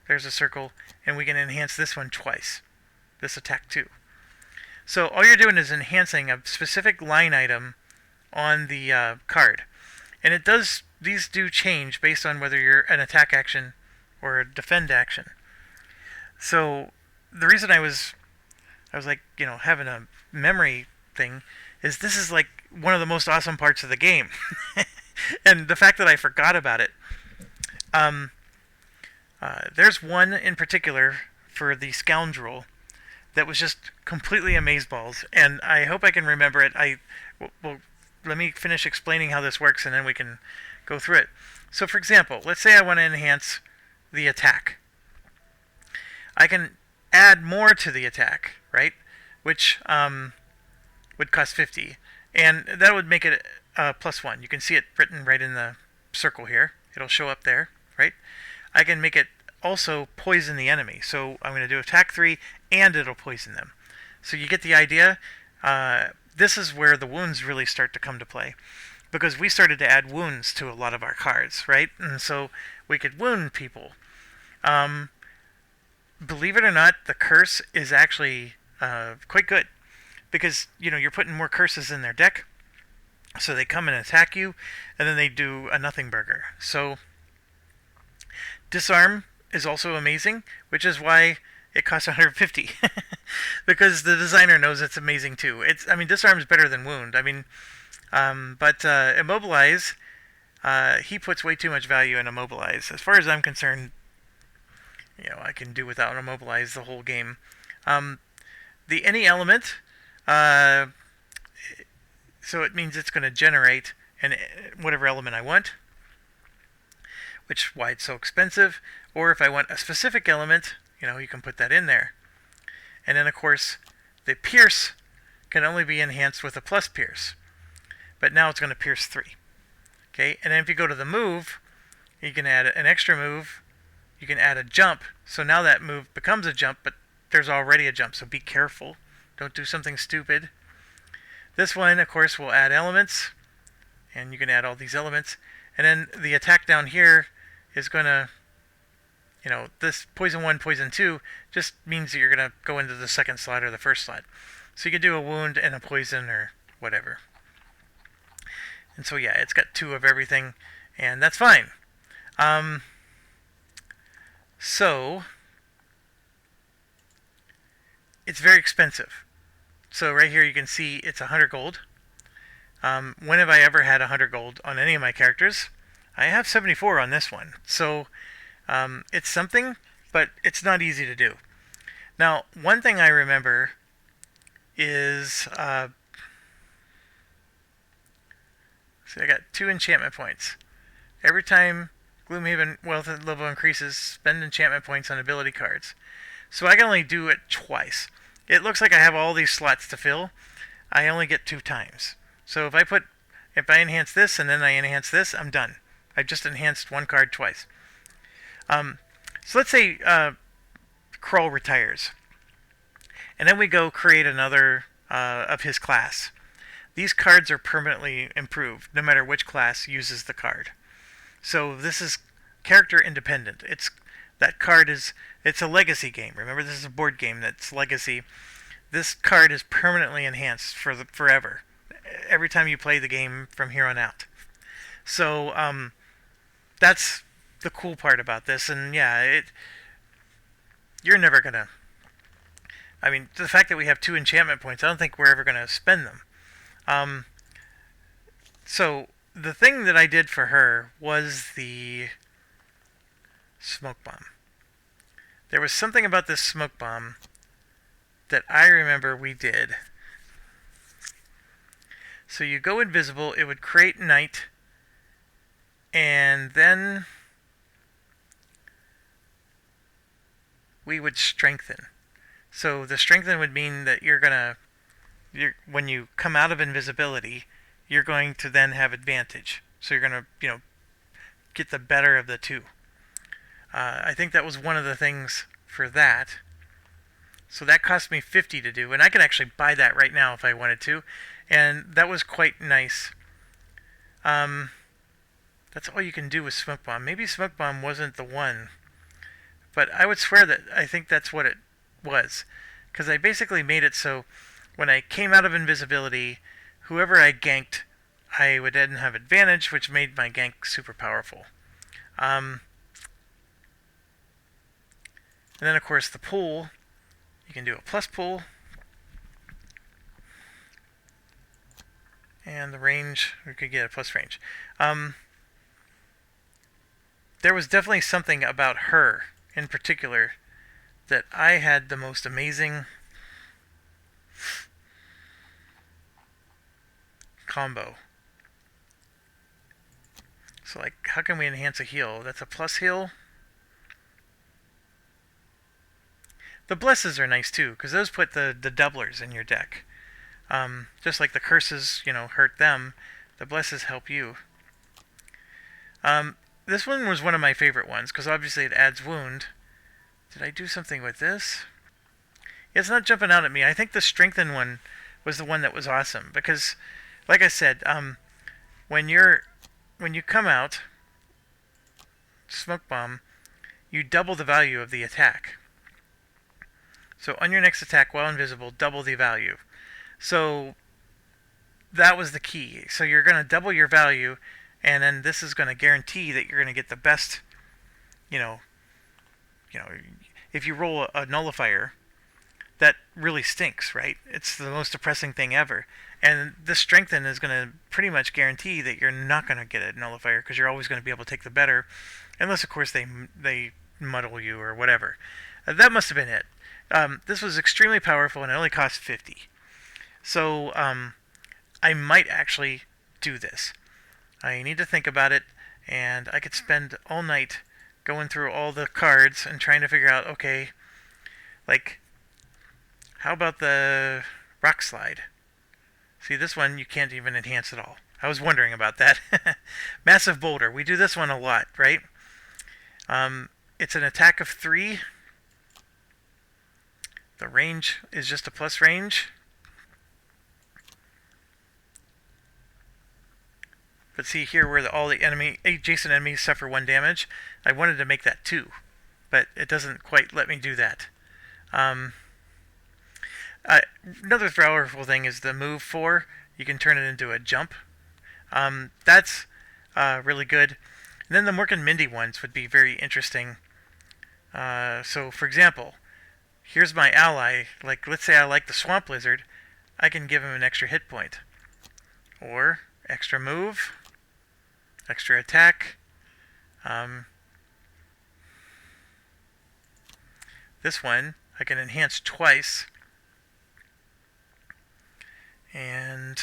there's a circle, and we can enhance this one twice. This attack too. So all you're doing is enhancing a specific line item on the card. And it does, these do change based on whether you're an attack action or a defend action. So the reason I was like, having a memory thing is this is like one of the most awesome parts of the game. And the fact that I forgot about it. There's one in particular for the Scoundrel that was just completely amazeballs, and I hope I can remember it. Well, let me finish explaining how this works, and then we can go through it. So, for example, let's say I want to enhance the attack. I can add more to the attack, right? Which would cost 50, and that would make it +1. You can see it written right in the circle here. It'll show up there, right? I can make it also poison the enemy. So I'm going to do attack 3, and it'll poison them. So you get the idea. This is where the wounds really start to come to play, because we started to add wounds to a lot of our cards, right? And so we could wound people. Believe it or not, the curse is actually quite good, because you're putting more curses in their deck, so they come and attack you, and then they do a nothing burger. So disarm is also amazing, which is why it costs 150, because the designer knows it's amazing too. Disarm is better than wound. But immobilize, he puts way too much value in immobilize. As far as I'm concerned, I can do without immobilize the whole game. The any element, so it means it's going to generate whatever element I want, which is why it's so expensive. Or if I want a specific element, you can put that in there. And then, of course, the pierce can only be enhanced with a plus pierce. But now it's going to pierce 3. Okay, and then if you go to the move, you can add an extra move. You can add a jump. So now that move becomes a jump, but there's already a jump. So be careful. Don't do something stupid. This one, of course, will add elements. And you can add all these elements. And then the attack down here is going to, this poison 1, poison 2 just means that you're going to go into the second slot or the first slot. So you can do a wound and a poison or whatever. And so yeah, it's got 2 of everything, and that's fine. So it's very expensive. So right here you can see it's 100 gold. When have I ever had 100 gold on any of my characters? I have 74 on this one. So it's something, but it's not easy to do. Now, one thing I remember is, so I got 2 enchantment points. Every time Gloomhaven wealth level increases, spend enchantment points on ability cards. So I can only do it twice. It looks like I have all these slots to fill. I only get 2 times. So if I enhance this and then I enhance this, I'm done. I just enhanced 1 card twice. So let's say Krull retires, and then we go create another of his class. These cards are permanently improved, no matter which class uses the card. So this is character independent. It's a legacy game. Remember, this is a board game that's legacy. This card is permanently enhanced forever. Every time you play the game from here on out. So that's the cool part about this, and yeah, you're never gonna. The fact that we have 2 enchantment points, I don't think we're ever gonna spend them. So the thing that I did for her was the smoke bomb. There was something about this smoke bomb that I remember we did. So you go invisible, it would create night, and then we would strengthen. So the strengthen would mean that when you come out of invisibility, you're going to then have advantage. So you're going to, get the better of the 2. I think that was one of the things for that. So that cost me 50 to do, and I can actually buy that right now if I wanted to, and that was quite nice. That's all you can do with Smoke Bomb. Maybe Smoke Bomb wasn't the one, but I would swear that I think that's what it was. Because I basically made it so when I came out of invisibility, whoever I ganked, I would then have advantage, which made my gank super powerful. And then, of course, the pull. You can do a plus pull. And the range, we could get a plus range. There was definitely something about her in particular that I had the most amazing combo. So, like, how can we enhance a heal? That's a plus heal. The blesses are nice too, because those put the doublers in your deck. Just like the curses, hurt them, the blesses help you. This one was one of my favorite ones, because obviously it adds wound. Did I do something with this? It's not jumping out at me. I think the strengthen one was the one that was awesome, because, like I said, when you come out, smoke bomb, you double the value of the attack. So on your next attack, while invisible, double the value. So that was the key. So you're going to double your value, and then this is going to guarantee that you're going to get the best, if you roll a nullifier, that really stinks, right? It's the most depressing thing ever. And this strengthen is going to pretty much guarantee that you're not going to get a nullifier, because you're always going to be able to take the better, unless, of course, they muddle you or whatever. That must have been it. This was extremely powerful, and it only cost 50. So I might actually do this. I need to think about it, and I could spend all night going through all the cards and trying to figure out, okay, like, how about the rock slide? See, this one you can't even enhance at all. I was wondering about that. Massive boulder. We do this one a lot, right? It's an attack of 3. The range is just a plus range. But see here where all the adjacent enemies suffer 1 damage. I wanted to make that 2, but it doesn't quite let me do that. Another powerful thing is the move 4. You can turn it into a jump. That's really good. And then the Mork and Mindy ones would be very interesting. So, for example, here's my ally. Like, let's say I like the Swamp Lizard. I can give him an extra hit point. Or extra move. Extra attack. This one I can enhance twice. And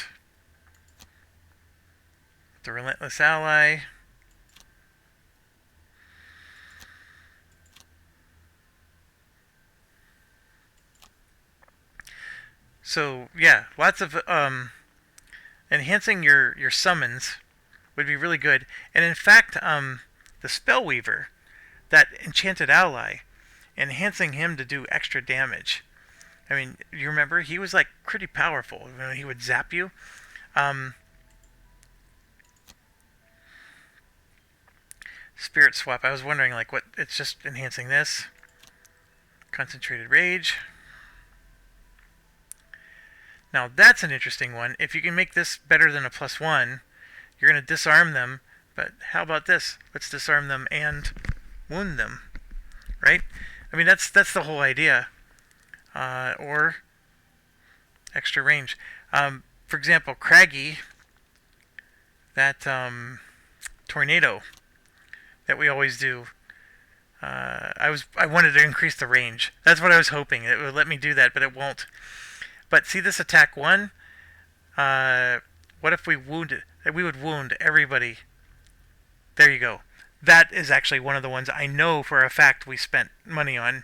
the Relentless Ally. So yeah, lots of enhancing your summons would be really good. And in fact, the Spellweaver, that enchanted ally, enhancing him to do extra damage. I mean, you remember he was like pretty powerful. He would zap you. Spirit swap. I was wondering, like, what? It's just enhancing this. Concentrated rage. Now that's an interesting one. If you can make this better than a +1, you're going to disarm them. But how about this? Let's disarm them and wound them, right? I mean, that's the whole idea. Or extra range. For example, Craggy, that tornado that we always do. I wanted to increase the range. That's what I was hoping. It would let me do that, but it won't. But see this attack 1? What if we wounded? We would wound everybody. There you go. That is actually one of the ones I know for a fact we spent money on,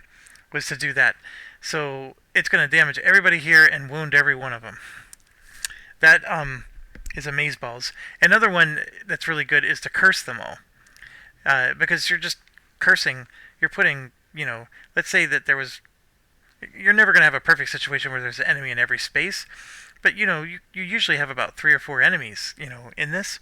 was to do that. So it's going to damage everybody here and wound every one of them. That is amazeballs. Another one that's really good is to curse them all. Because you're just cursing. You're putting, let's say that there was... You're never going to have a perfect situation where there's an enemy in every space. But, you usually have about 3 or 4 enemies, in this.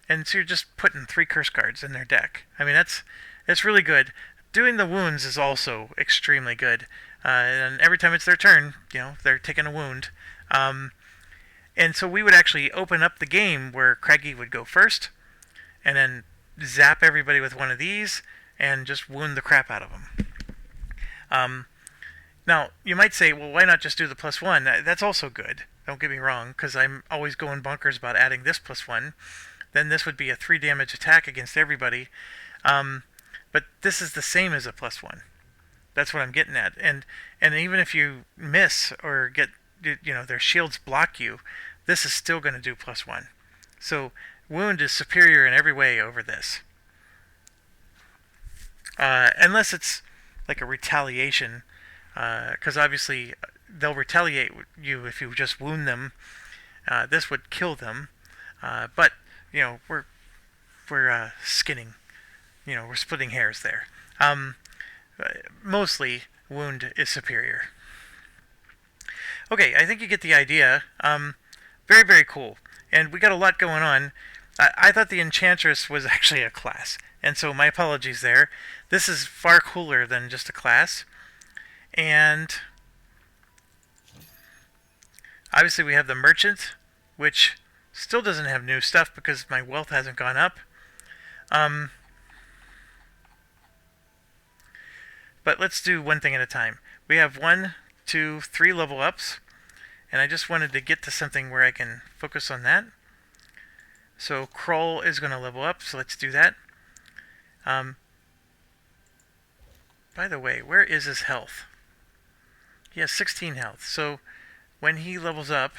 And so you're just putting 3 curse cards in their deck. I mean, that's really good. doing the wounds is also extremely good. And every time it's their turn, they're taking a wound. And so we would actually open up the game where Craigie would go first, and then zap everybody with one of these, and just wound the crap out of them. Now, you might say, well, why not just do the +1? That's also good. Don't get me wrong, because I'm always going bonkers about adding this +1. Then this would be a 3 damage attack against everybody. But this is the same as a +1. That's what I'm getting at. And even if you miss or get, their shields block you, this is still going to do +1. So wound is superior in every way over this. Unless it's like a retaliation, because obviously they'll retaliate you if you just wound them. This would kill them, but we're skinning. We're splitting hairs there. Mostly wound is superior. Okay, I think you get the idea. Very, very cool. And we got a lot going on. I thought the Enchantress was actually a class, and so my apologies there. This is far cooler than just a class. And obviously we have the Merchant, which still doesn't have new stuff because my wealth hasn't gone up. But let's do one thing at a time. We have 1, 2, 3 level ups, and I just wanted to get to something where I can focus on that. So Kroll is going to level up, so let's do that. By the way, where is his health? He has 16 health, so when he levels up,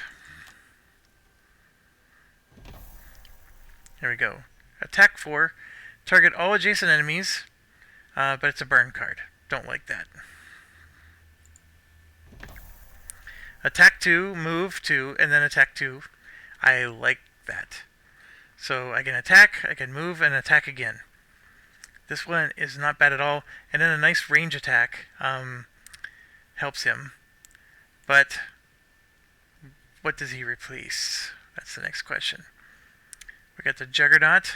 here we go. Attack 4, target all adjacent enemies, but it's a burn card. Don't like that. Attack 2, move 2, and then attack 2. I like that. So I can attack, I can move, and attack again. This one is not bad at all. And then a nice range attack helps him. But what does he replace? That's the next question. We got the Juggernaut.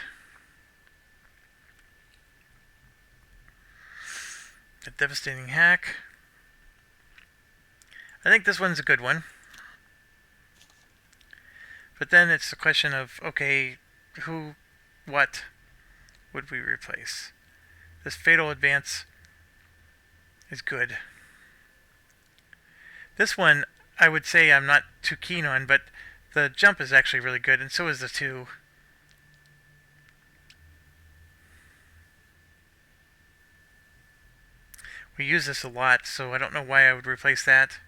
The Devastating Hack. I think this one's a good one. But then it's the question of, okay, what would we replace? This Fatal Advance is good. This one, I would say I'm not too keen on, but the jump is actually really good, and so is the 2. We use this a lot, so I don't know why I would replace that.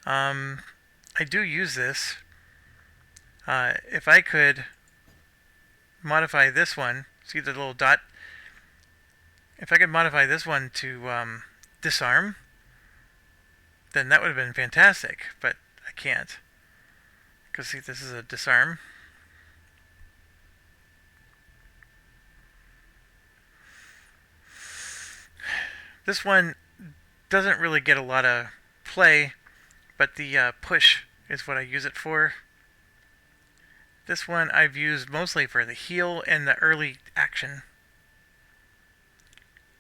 I do use this. If I could modify this one, see the little dot? If I could modify this one to disarm, then that would have been fantastic, but I can't. Because see, this is a disarm. This one doesn't really get a lot of play, but the push is what I use it for. This one I've used mostly for the heal and the early action.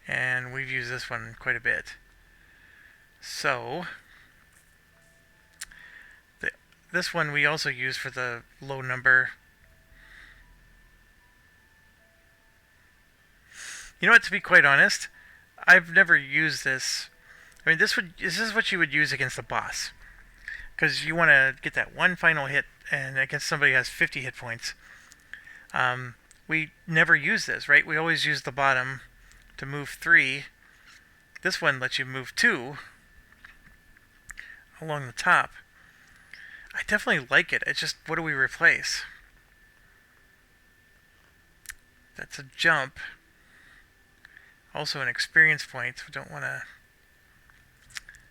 And we've used this one quite a bit. So, this one we also use for the low number. You know what, to be quite honest, I've never used this. I mean, this is what you would use against a boss. Because you want to get that one final hit, and against somebody who has 50 hit points. We never use this, right? We always use the bottom to move 3. This one lets you move 2 along the top. I definitely like it. It's just, what do we replace? That's a jump. Also an experience point. We don't want to...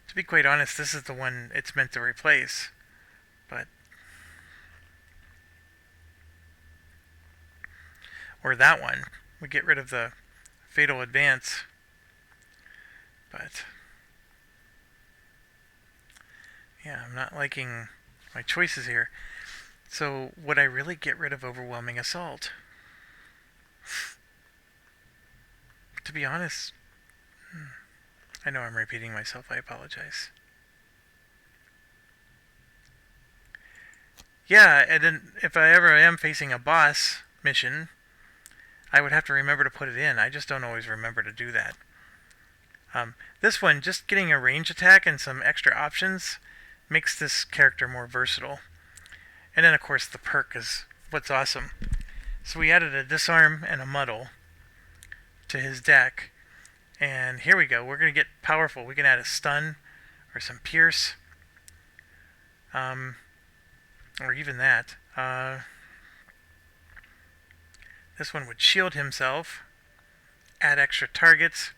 To be quite honest, this is the one it's meant to replace. But... Or that one. We get rid of the Fatal Advance. But... Yeah, I'm not liking my choices here. So, would I really get rid of Overwhelming Assault? To be honest, I know I'm repeating myself. I apologize. Yeah, and then if I ever am facing a boss mission, I would have to remember to put it in. I just don't always remember to do that. This one, just getting a range attack and some extra options makes this character more versatile. And then, of course, the perk is what's awesome. So we added a disarm and a muddle to his deck. And here we go. We're going to get powerful. We can add a stun or some pierce. Or even that. This one would shield himself. Add extra targets.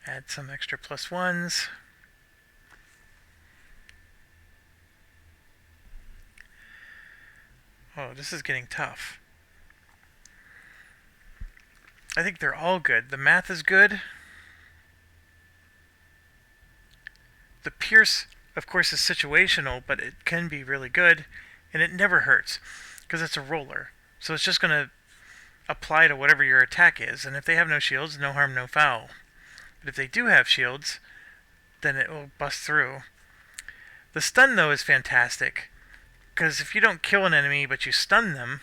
Add some extra +1s. Oh, this is getting tough. I think they're all good. The math is good. The pierce, of course, is situational, but it can be really good. And it never hurts, because it's a roller. So it's just going to apply to whatever your attack is. And if they have no shields, no harm, no foul. But if they do have shields, then it will bust through. The stun, though, is fantastic. Because if you don't kill an enemy, but you stun them,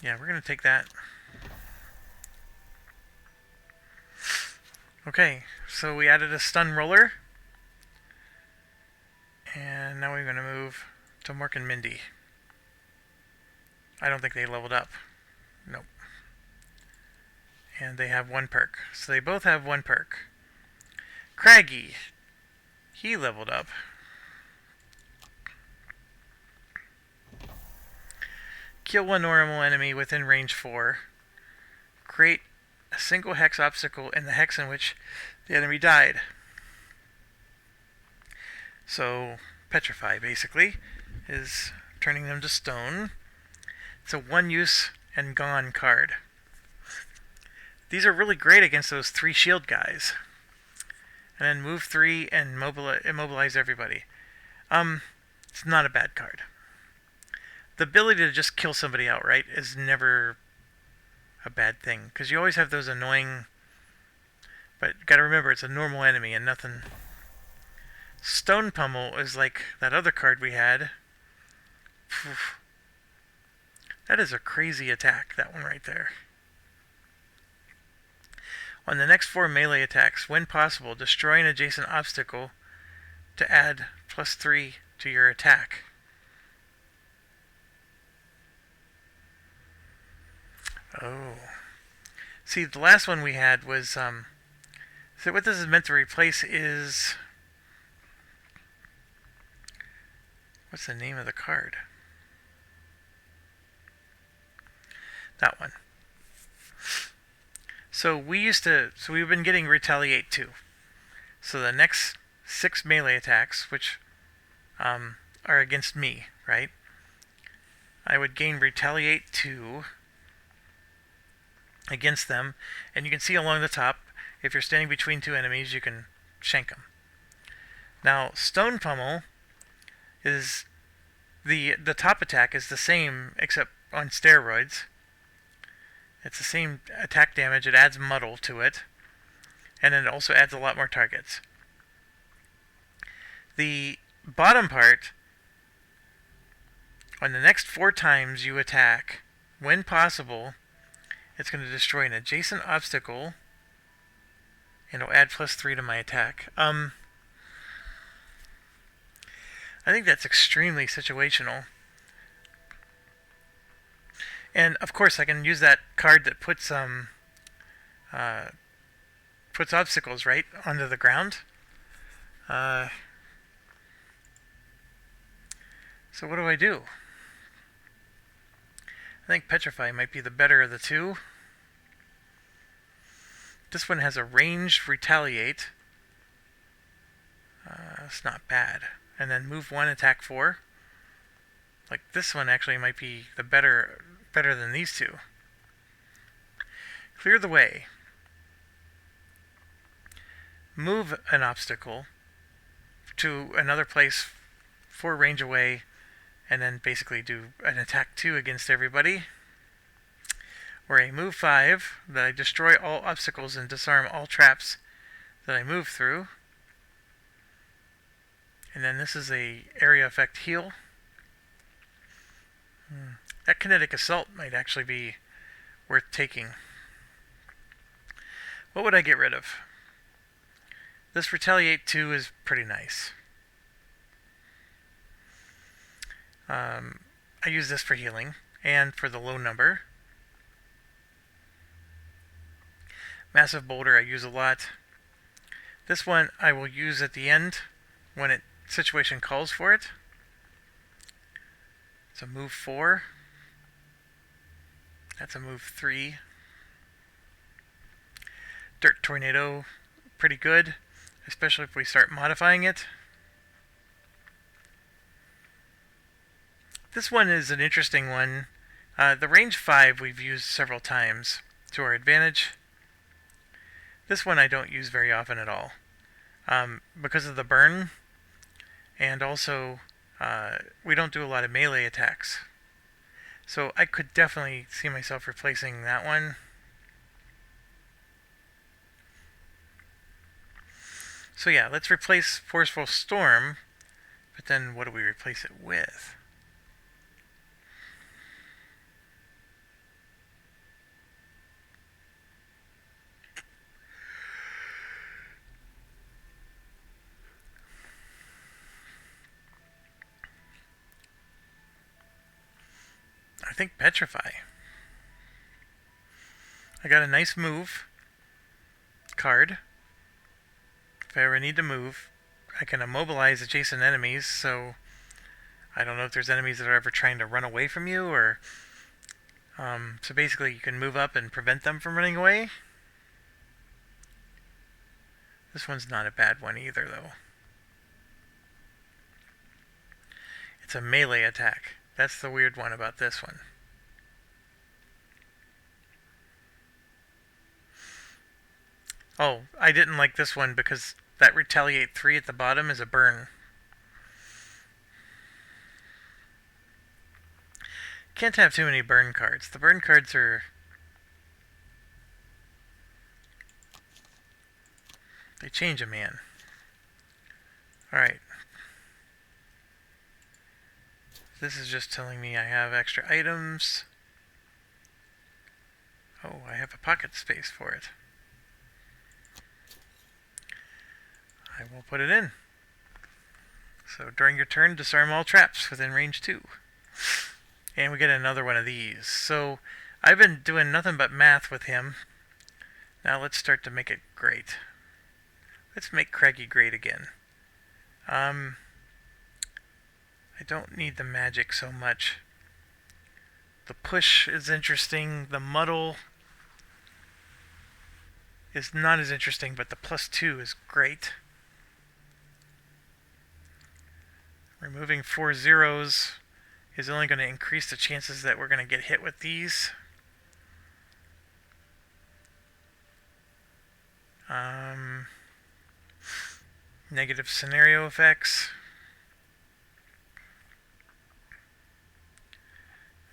yeah, we're going to take that. Okay, so we added a stun roller. And now we're going to move to Mork and Mindy. I don't think they leveled up. Nope. And they have one perk. So they both have one perk. Craggy. He leveled up. Kill one normal enemy within range 4. Create a single hex obstacle in the hex in which the enemy died. So, Petrify, basically, is turning them to stone. It's a one-use and gone card. These are really great against those 3 shield guys. And then move 3 and immobilize everybody. It's not a bad card. The ability to just kill somebody outright is never a bad thing, because you always have those annoying, but gotta remember it's a normal enemy and nothing. Stone Pummel is like that other card we had. That is a crazy attack, that one right there. On the next 4 melee attacks, when possible, destroy an adjacent obstacle to add +3 to your attack. Oh. See, the last one we had was, so what this is meant to replace is, what's the name of the card? That one. So we've been getting Retaliate too. So the next 6 melee attacks, which are against me, right? I would gain Retaliate 2 against them, and you can see along the top, if you're standing between 2 enemies, you can shank them. Now, Stone Pummel is the top attack is the same except on steroids. It's the same attack damage. It adds muddle to it, and then it also adds a lot more targets. The bottom part, on the next 4 times you attack, when possible, it's going to destroy an adjacent obstacle, and it'll add +3 to my attack. I think that's extremely situational. And of course, I can use that card that puts obstacles right onto the ground. So what do I do? I think Petrify might be the better of the 2. This one has a ranged Retaliate. It's not bad. And then move 1, attack 4. Like, this one actually might be the better than these 2. Clear the way. Move an obstacle. to another place for range away, and then basically do an attack 2 against everybody. Or a move 5, that I destroy all obstacles and disarm all traps that I move through. And then this is a area effect heal. That kinetic assault might actually be worth taking. What would I get rid of? This retaliate 2 is pretty nice. I use this for healing and for the low number. Massive boulder I use a lot. This one I will use at the end when situation calls for it. It's a move 4. That's a move 3. Dirt tornado, pretty good, especially if we start modifying it. This one is an interesting one. The range 5 we've used several times to our advantage. This one I don't use very often at all because of the burn, and also we don't do a lot of melee attacks. So I could definitely see myself replacing that one. So yeah, let's replace Forceful Storm, but then what do we replace it with? I think Petrify. I got a nice move card. If I ever need to move, I can immobilize adjacent enemies, so I don't know if there's enemies that are ever trying to run away from you, or so basically you can move up and prevent them from running away. This one's not a bad one either, though. It's a melee attack. That's the weird one about this one. Oh, I didn't like this one because that retaliate 3 at the bottom is a burn. Can't have too many burn cards. The burn cards are... they change a man. Alright. This is just telling me I have extra items. Oh, I have a pocket space for it. I will put it in. So during your turn, disarm all traps within range 2. And we get another one of these. So I've been doing nothing but math with him. Now let's start to make it great. Let's make Craggy great again. I don't need the magic so much. The push is interesting. The muddle is not as interesting, but the +2 is great. Removing 4 zeros is only going to increase the chances that we're going to get hit with these. Negative scenario effects.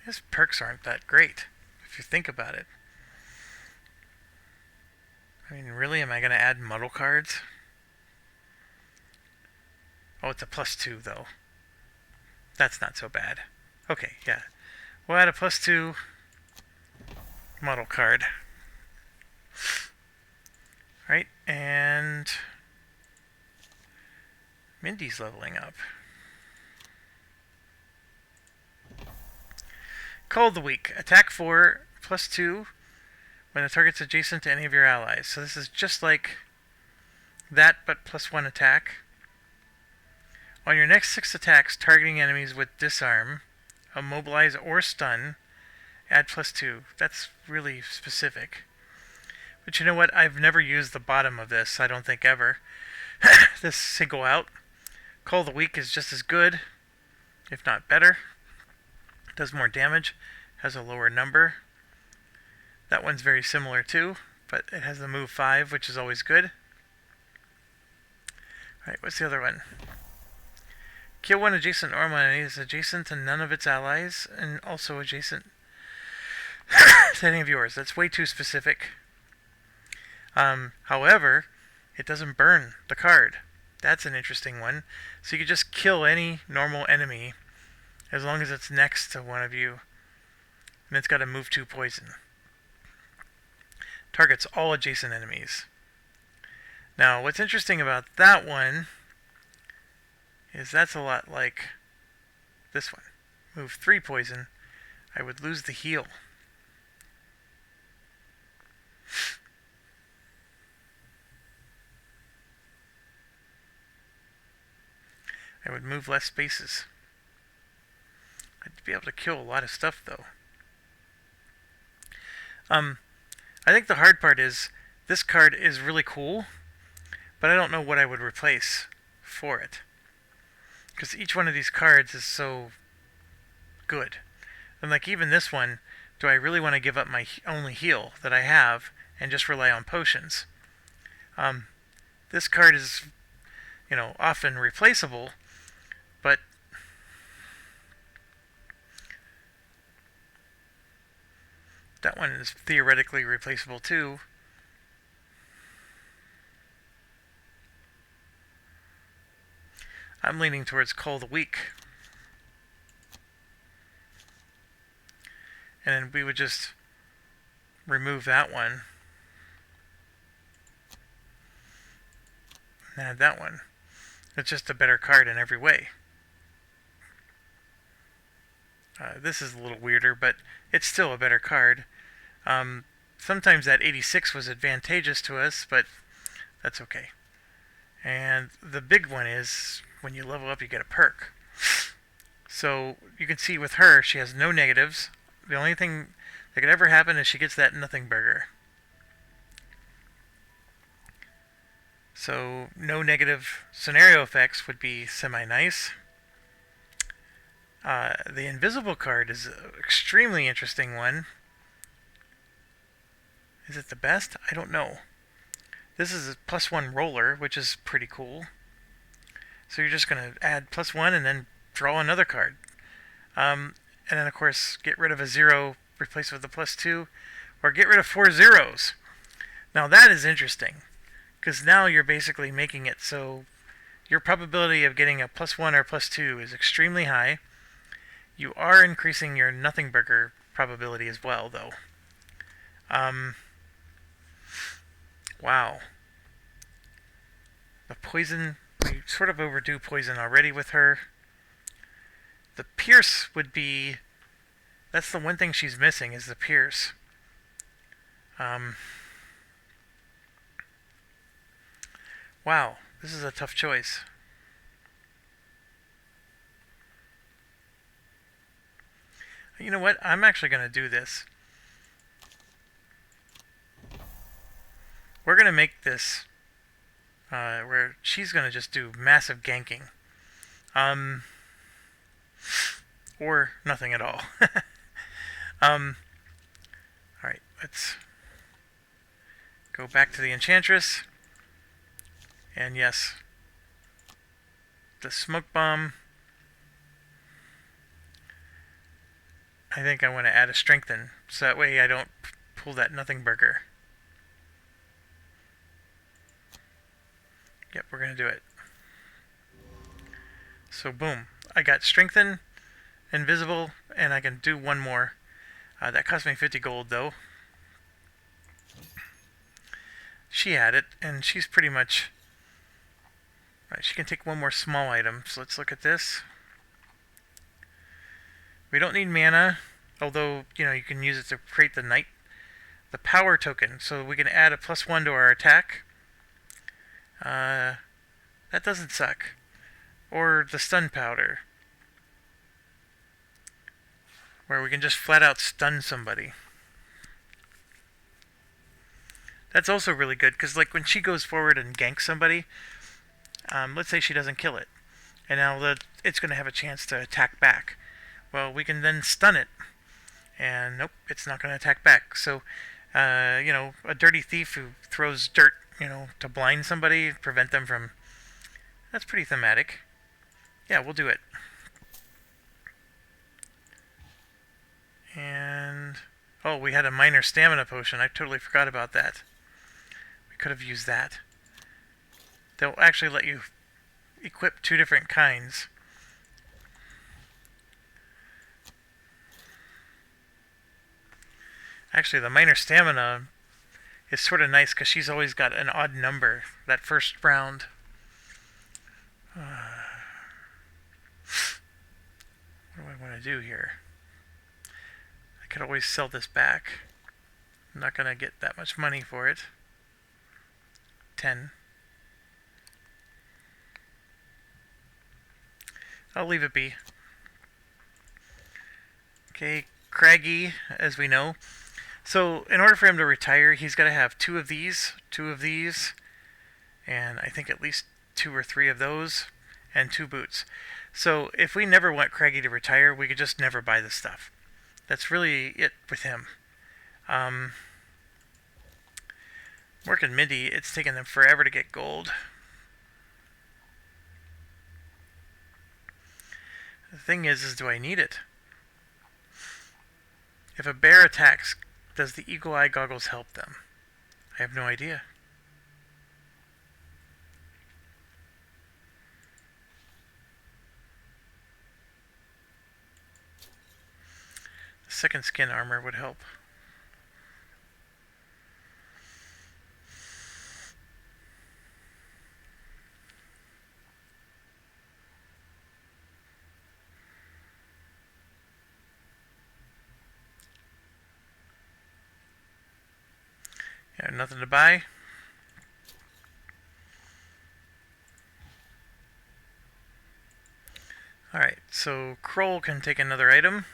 His perks aren't that great, if you think about it. I mean, really, am I going to add muddle cards? Oh, it's a +2, though. That's not so bad. Okay, yeah. We'll add a +2 muddle card. Alright, and... Mindy's leveling up. Call of the Week. Attack 4, +2, when the target's adjacent to any of your allies. So this is just like that, but +1 attack. On your next 6 attacks, targeting enemies with disarm, immobilize, or stun, add +2. That's really specific. But you know what? I've never used the bottom of this, I don't think ever. This single out. Call of the Week is just as good, if not better. Does more damage, has a lower number. That one's very similar too, but it has the move 5, which is always good. Alright, what's the other one? Kill one adjacent normal enemy is adjacent to none of its allies, and also adjacent to any of yours. That's way too specific. However, it doesn't burn the card. That's an interesting one. So you can just kill any normal enemy as long as it's next to one of you. And it's got a move 2 poison. Targets all adjacent enemies. Now, what's interesting about that one is that's a lot like this one. Move 3 poison. I would lose the heal. I would move less spaces. I'd be able to kill a lot of stuff, though. I think the hard part is this card is really cool, but I don't know what I would replace for it. Because each one of these cards is so good. And like even this one, do I really want to give up my only heal that I have and just rely on potions? This card is, often replaceable, but that one is theoretically replaceable too. I'm leaning towards Call the Weak. And then we would just remove that one. And add that one. It's just a better card in every way. This is a little weirder, but it's still a better card. Sometimes that 86 was advantageous to us, but that's okay. And the big one is, when you level up, you get a perk. So you can see with her, she has no negatives. The only thing that could ever happen is she gets that nothing burger. So no negative scenario effects would be semi-nice. The invisible card is an extremely interesting one. Is it the best? I don't know. This is a +1 roller, which is pretty cool. So you're just going to add +1 and then draw another card. And then, of course, get rid of a 0, replace it with a +2, or get rid of 4 zeros. Now that is interesting, because now you're basically making it so your probability of getting a +1 or +2 is extremely high. You are increasing your nothing burger probability as well, though. Wow. The poison, we sort of overdo poison already with her. The pierce would be, that's the one thing she's missing, is the pierce. Wow, this is a tough choice. You know what? I'm actually going to do this. We're going to make this where she's going to just do massive ganking. Or nothing at all. Alright, let's go back to the Enchantress. And yes, the smoke bomb. I think I want to add a strengthen, so that way I don't pull that nothing burger. Yep, we're going to do it. So boom, I got strengthen, invisible, and I can do one more. That cost me 50 gold though. She had it, and she's pretty much... Right, she can take one more small item, so let's look at this. We don't need mana, although, you can use it to create the power token, so we can add a +1 to our attack. That doesn't suck. Or the stun powder, where we can just flat out stun somebody. That's also really good, because like when she goes forward and ganks somebody, let's say she doesn't kill it, and now it's going to have a chance to attack back. Well, we can then stun it, and nope, it's not going to attack back. So, a dirty thief who throws dirt, to blind somebody, prevent them from... That's pretty thematic. Yeah, we'll do it. And... oh, we had a minor stamina potion. I totally forgot about that. We could have used that. They'll actually let you equip 2 different kinds. Actually, the minor stamina is sort of nice because she's always got an odd number that first round. What do I want to do here? I could always sell this back. I'm not going to get that much money for it. 10. I'll leave it be. Okay, Craggy, as we know. So, in order for him to retire, he's got to have 2 of these, and I think at least 2 or 3 of those, and 2 boots. So, if we never want Craggy to retire, we could just never buy this stuff. That's really it with him. Mork and Mindy, it's taken them forever to get gold. The thing is do I need it? If a bear attacks, does the eagle eye goggles help them? I have no idea. The second skin armor would help. Yeah, nothing to buy. Alright, so Kroll can take another item.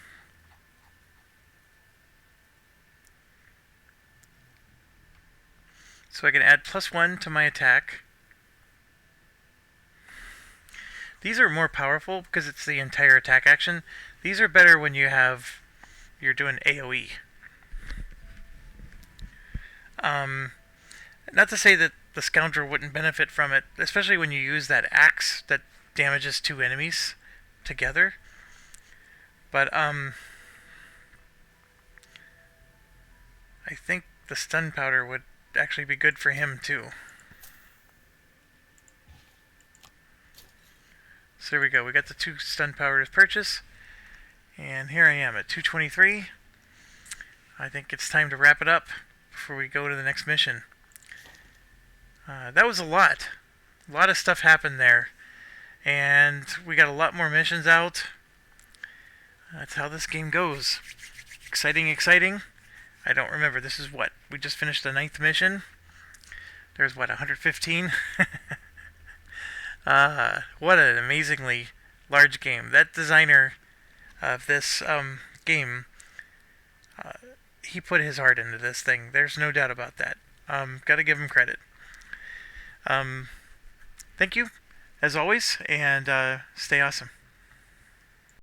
So I can add +1 to my attack. These are more powerful because it's the entire attack action. These are better when you're doing AoE. Not to say that the Scoundrel wouldn't benefit from it, especially when you use that axe that damages 2 enemies together. But, I think the stun powder would actually be good for him, too. So there we go. We got the 2 stun powders purchase. And here I am at 223. I think it's time to wrap it up before we go to the next mission. That was a lot. A lot of stuff happened there. And we got a lot more missions out. That's how this game goes. Exciting, exciting. I don't remember. This is what? We just finished the 9th mission. There's what, 115? What an amazingly large game. That designer of this game, he put his heart into this thing. There's no doubt about that. Gotta give him credit. Thank you, as always, and stay awesome.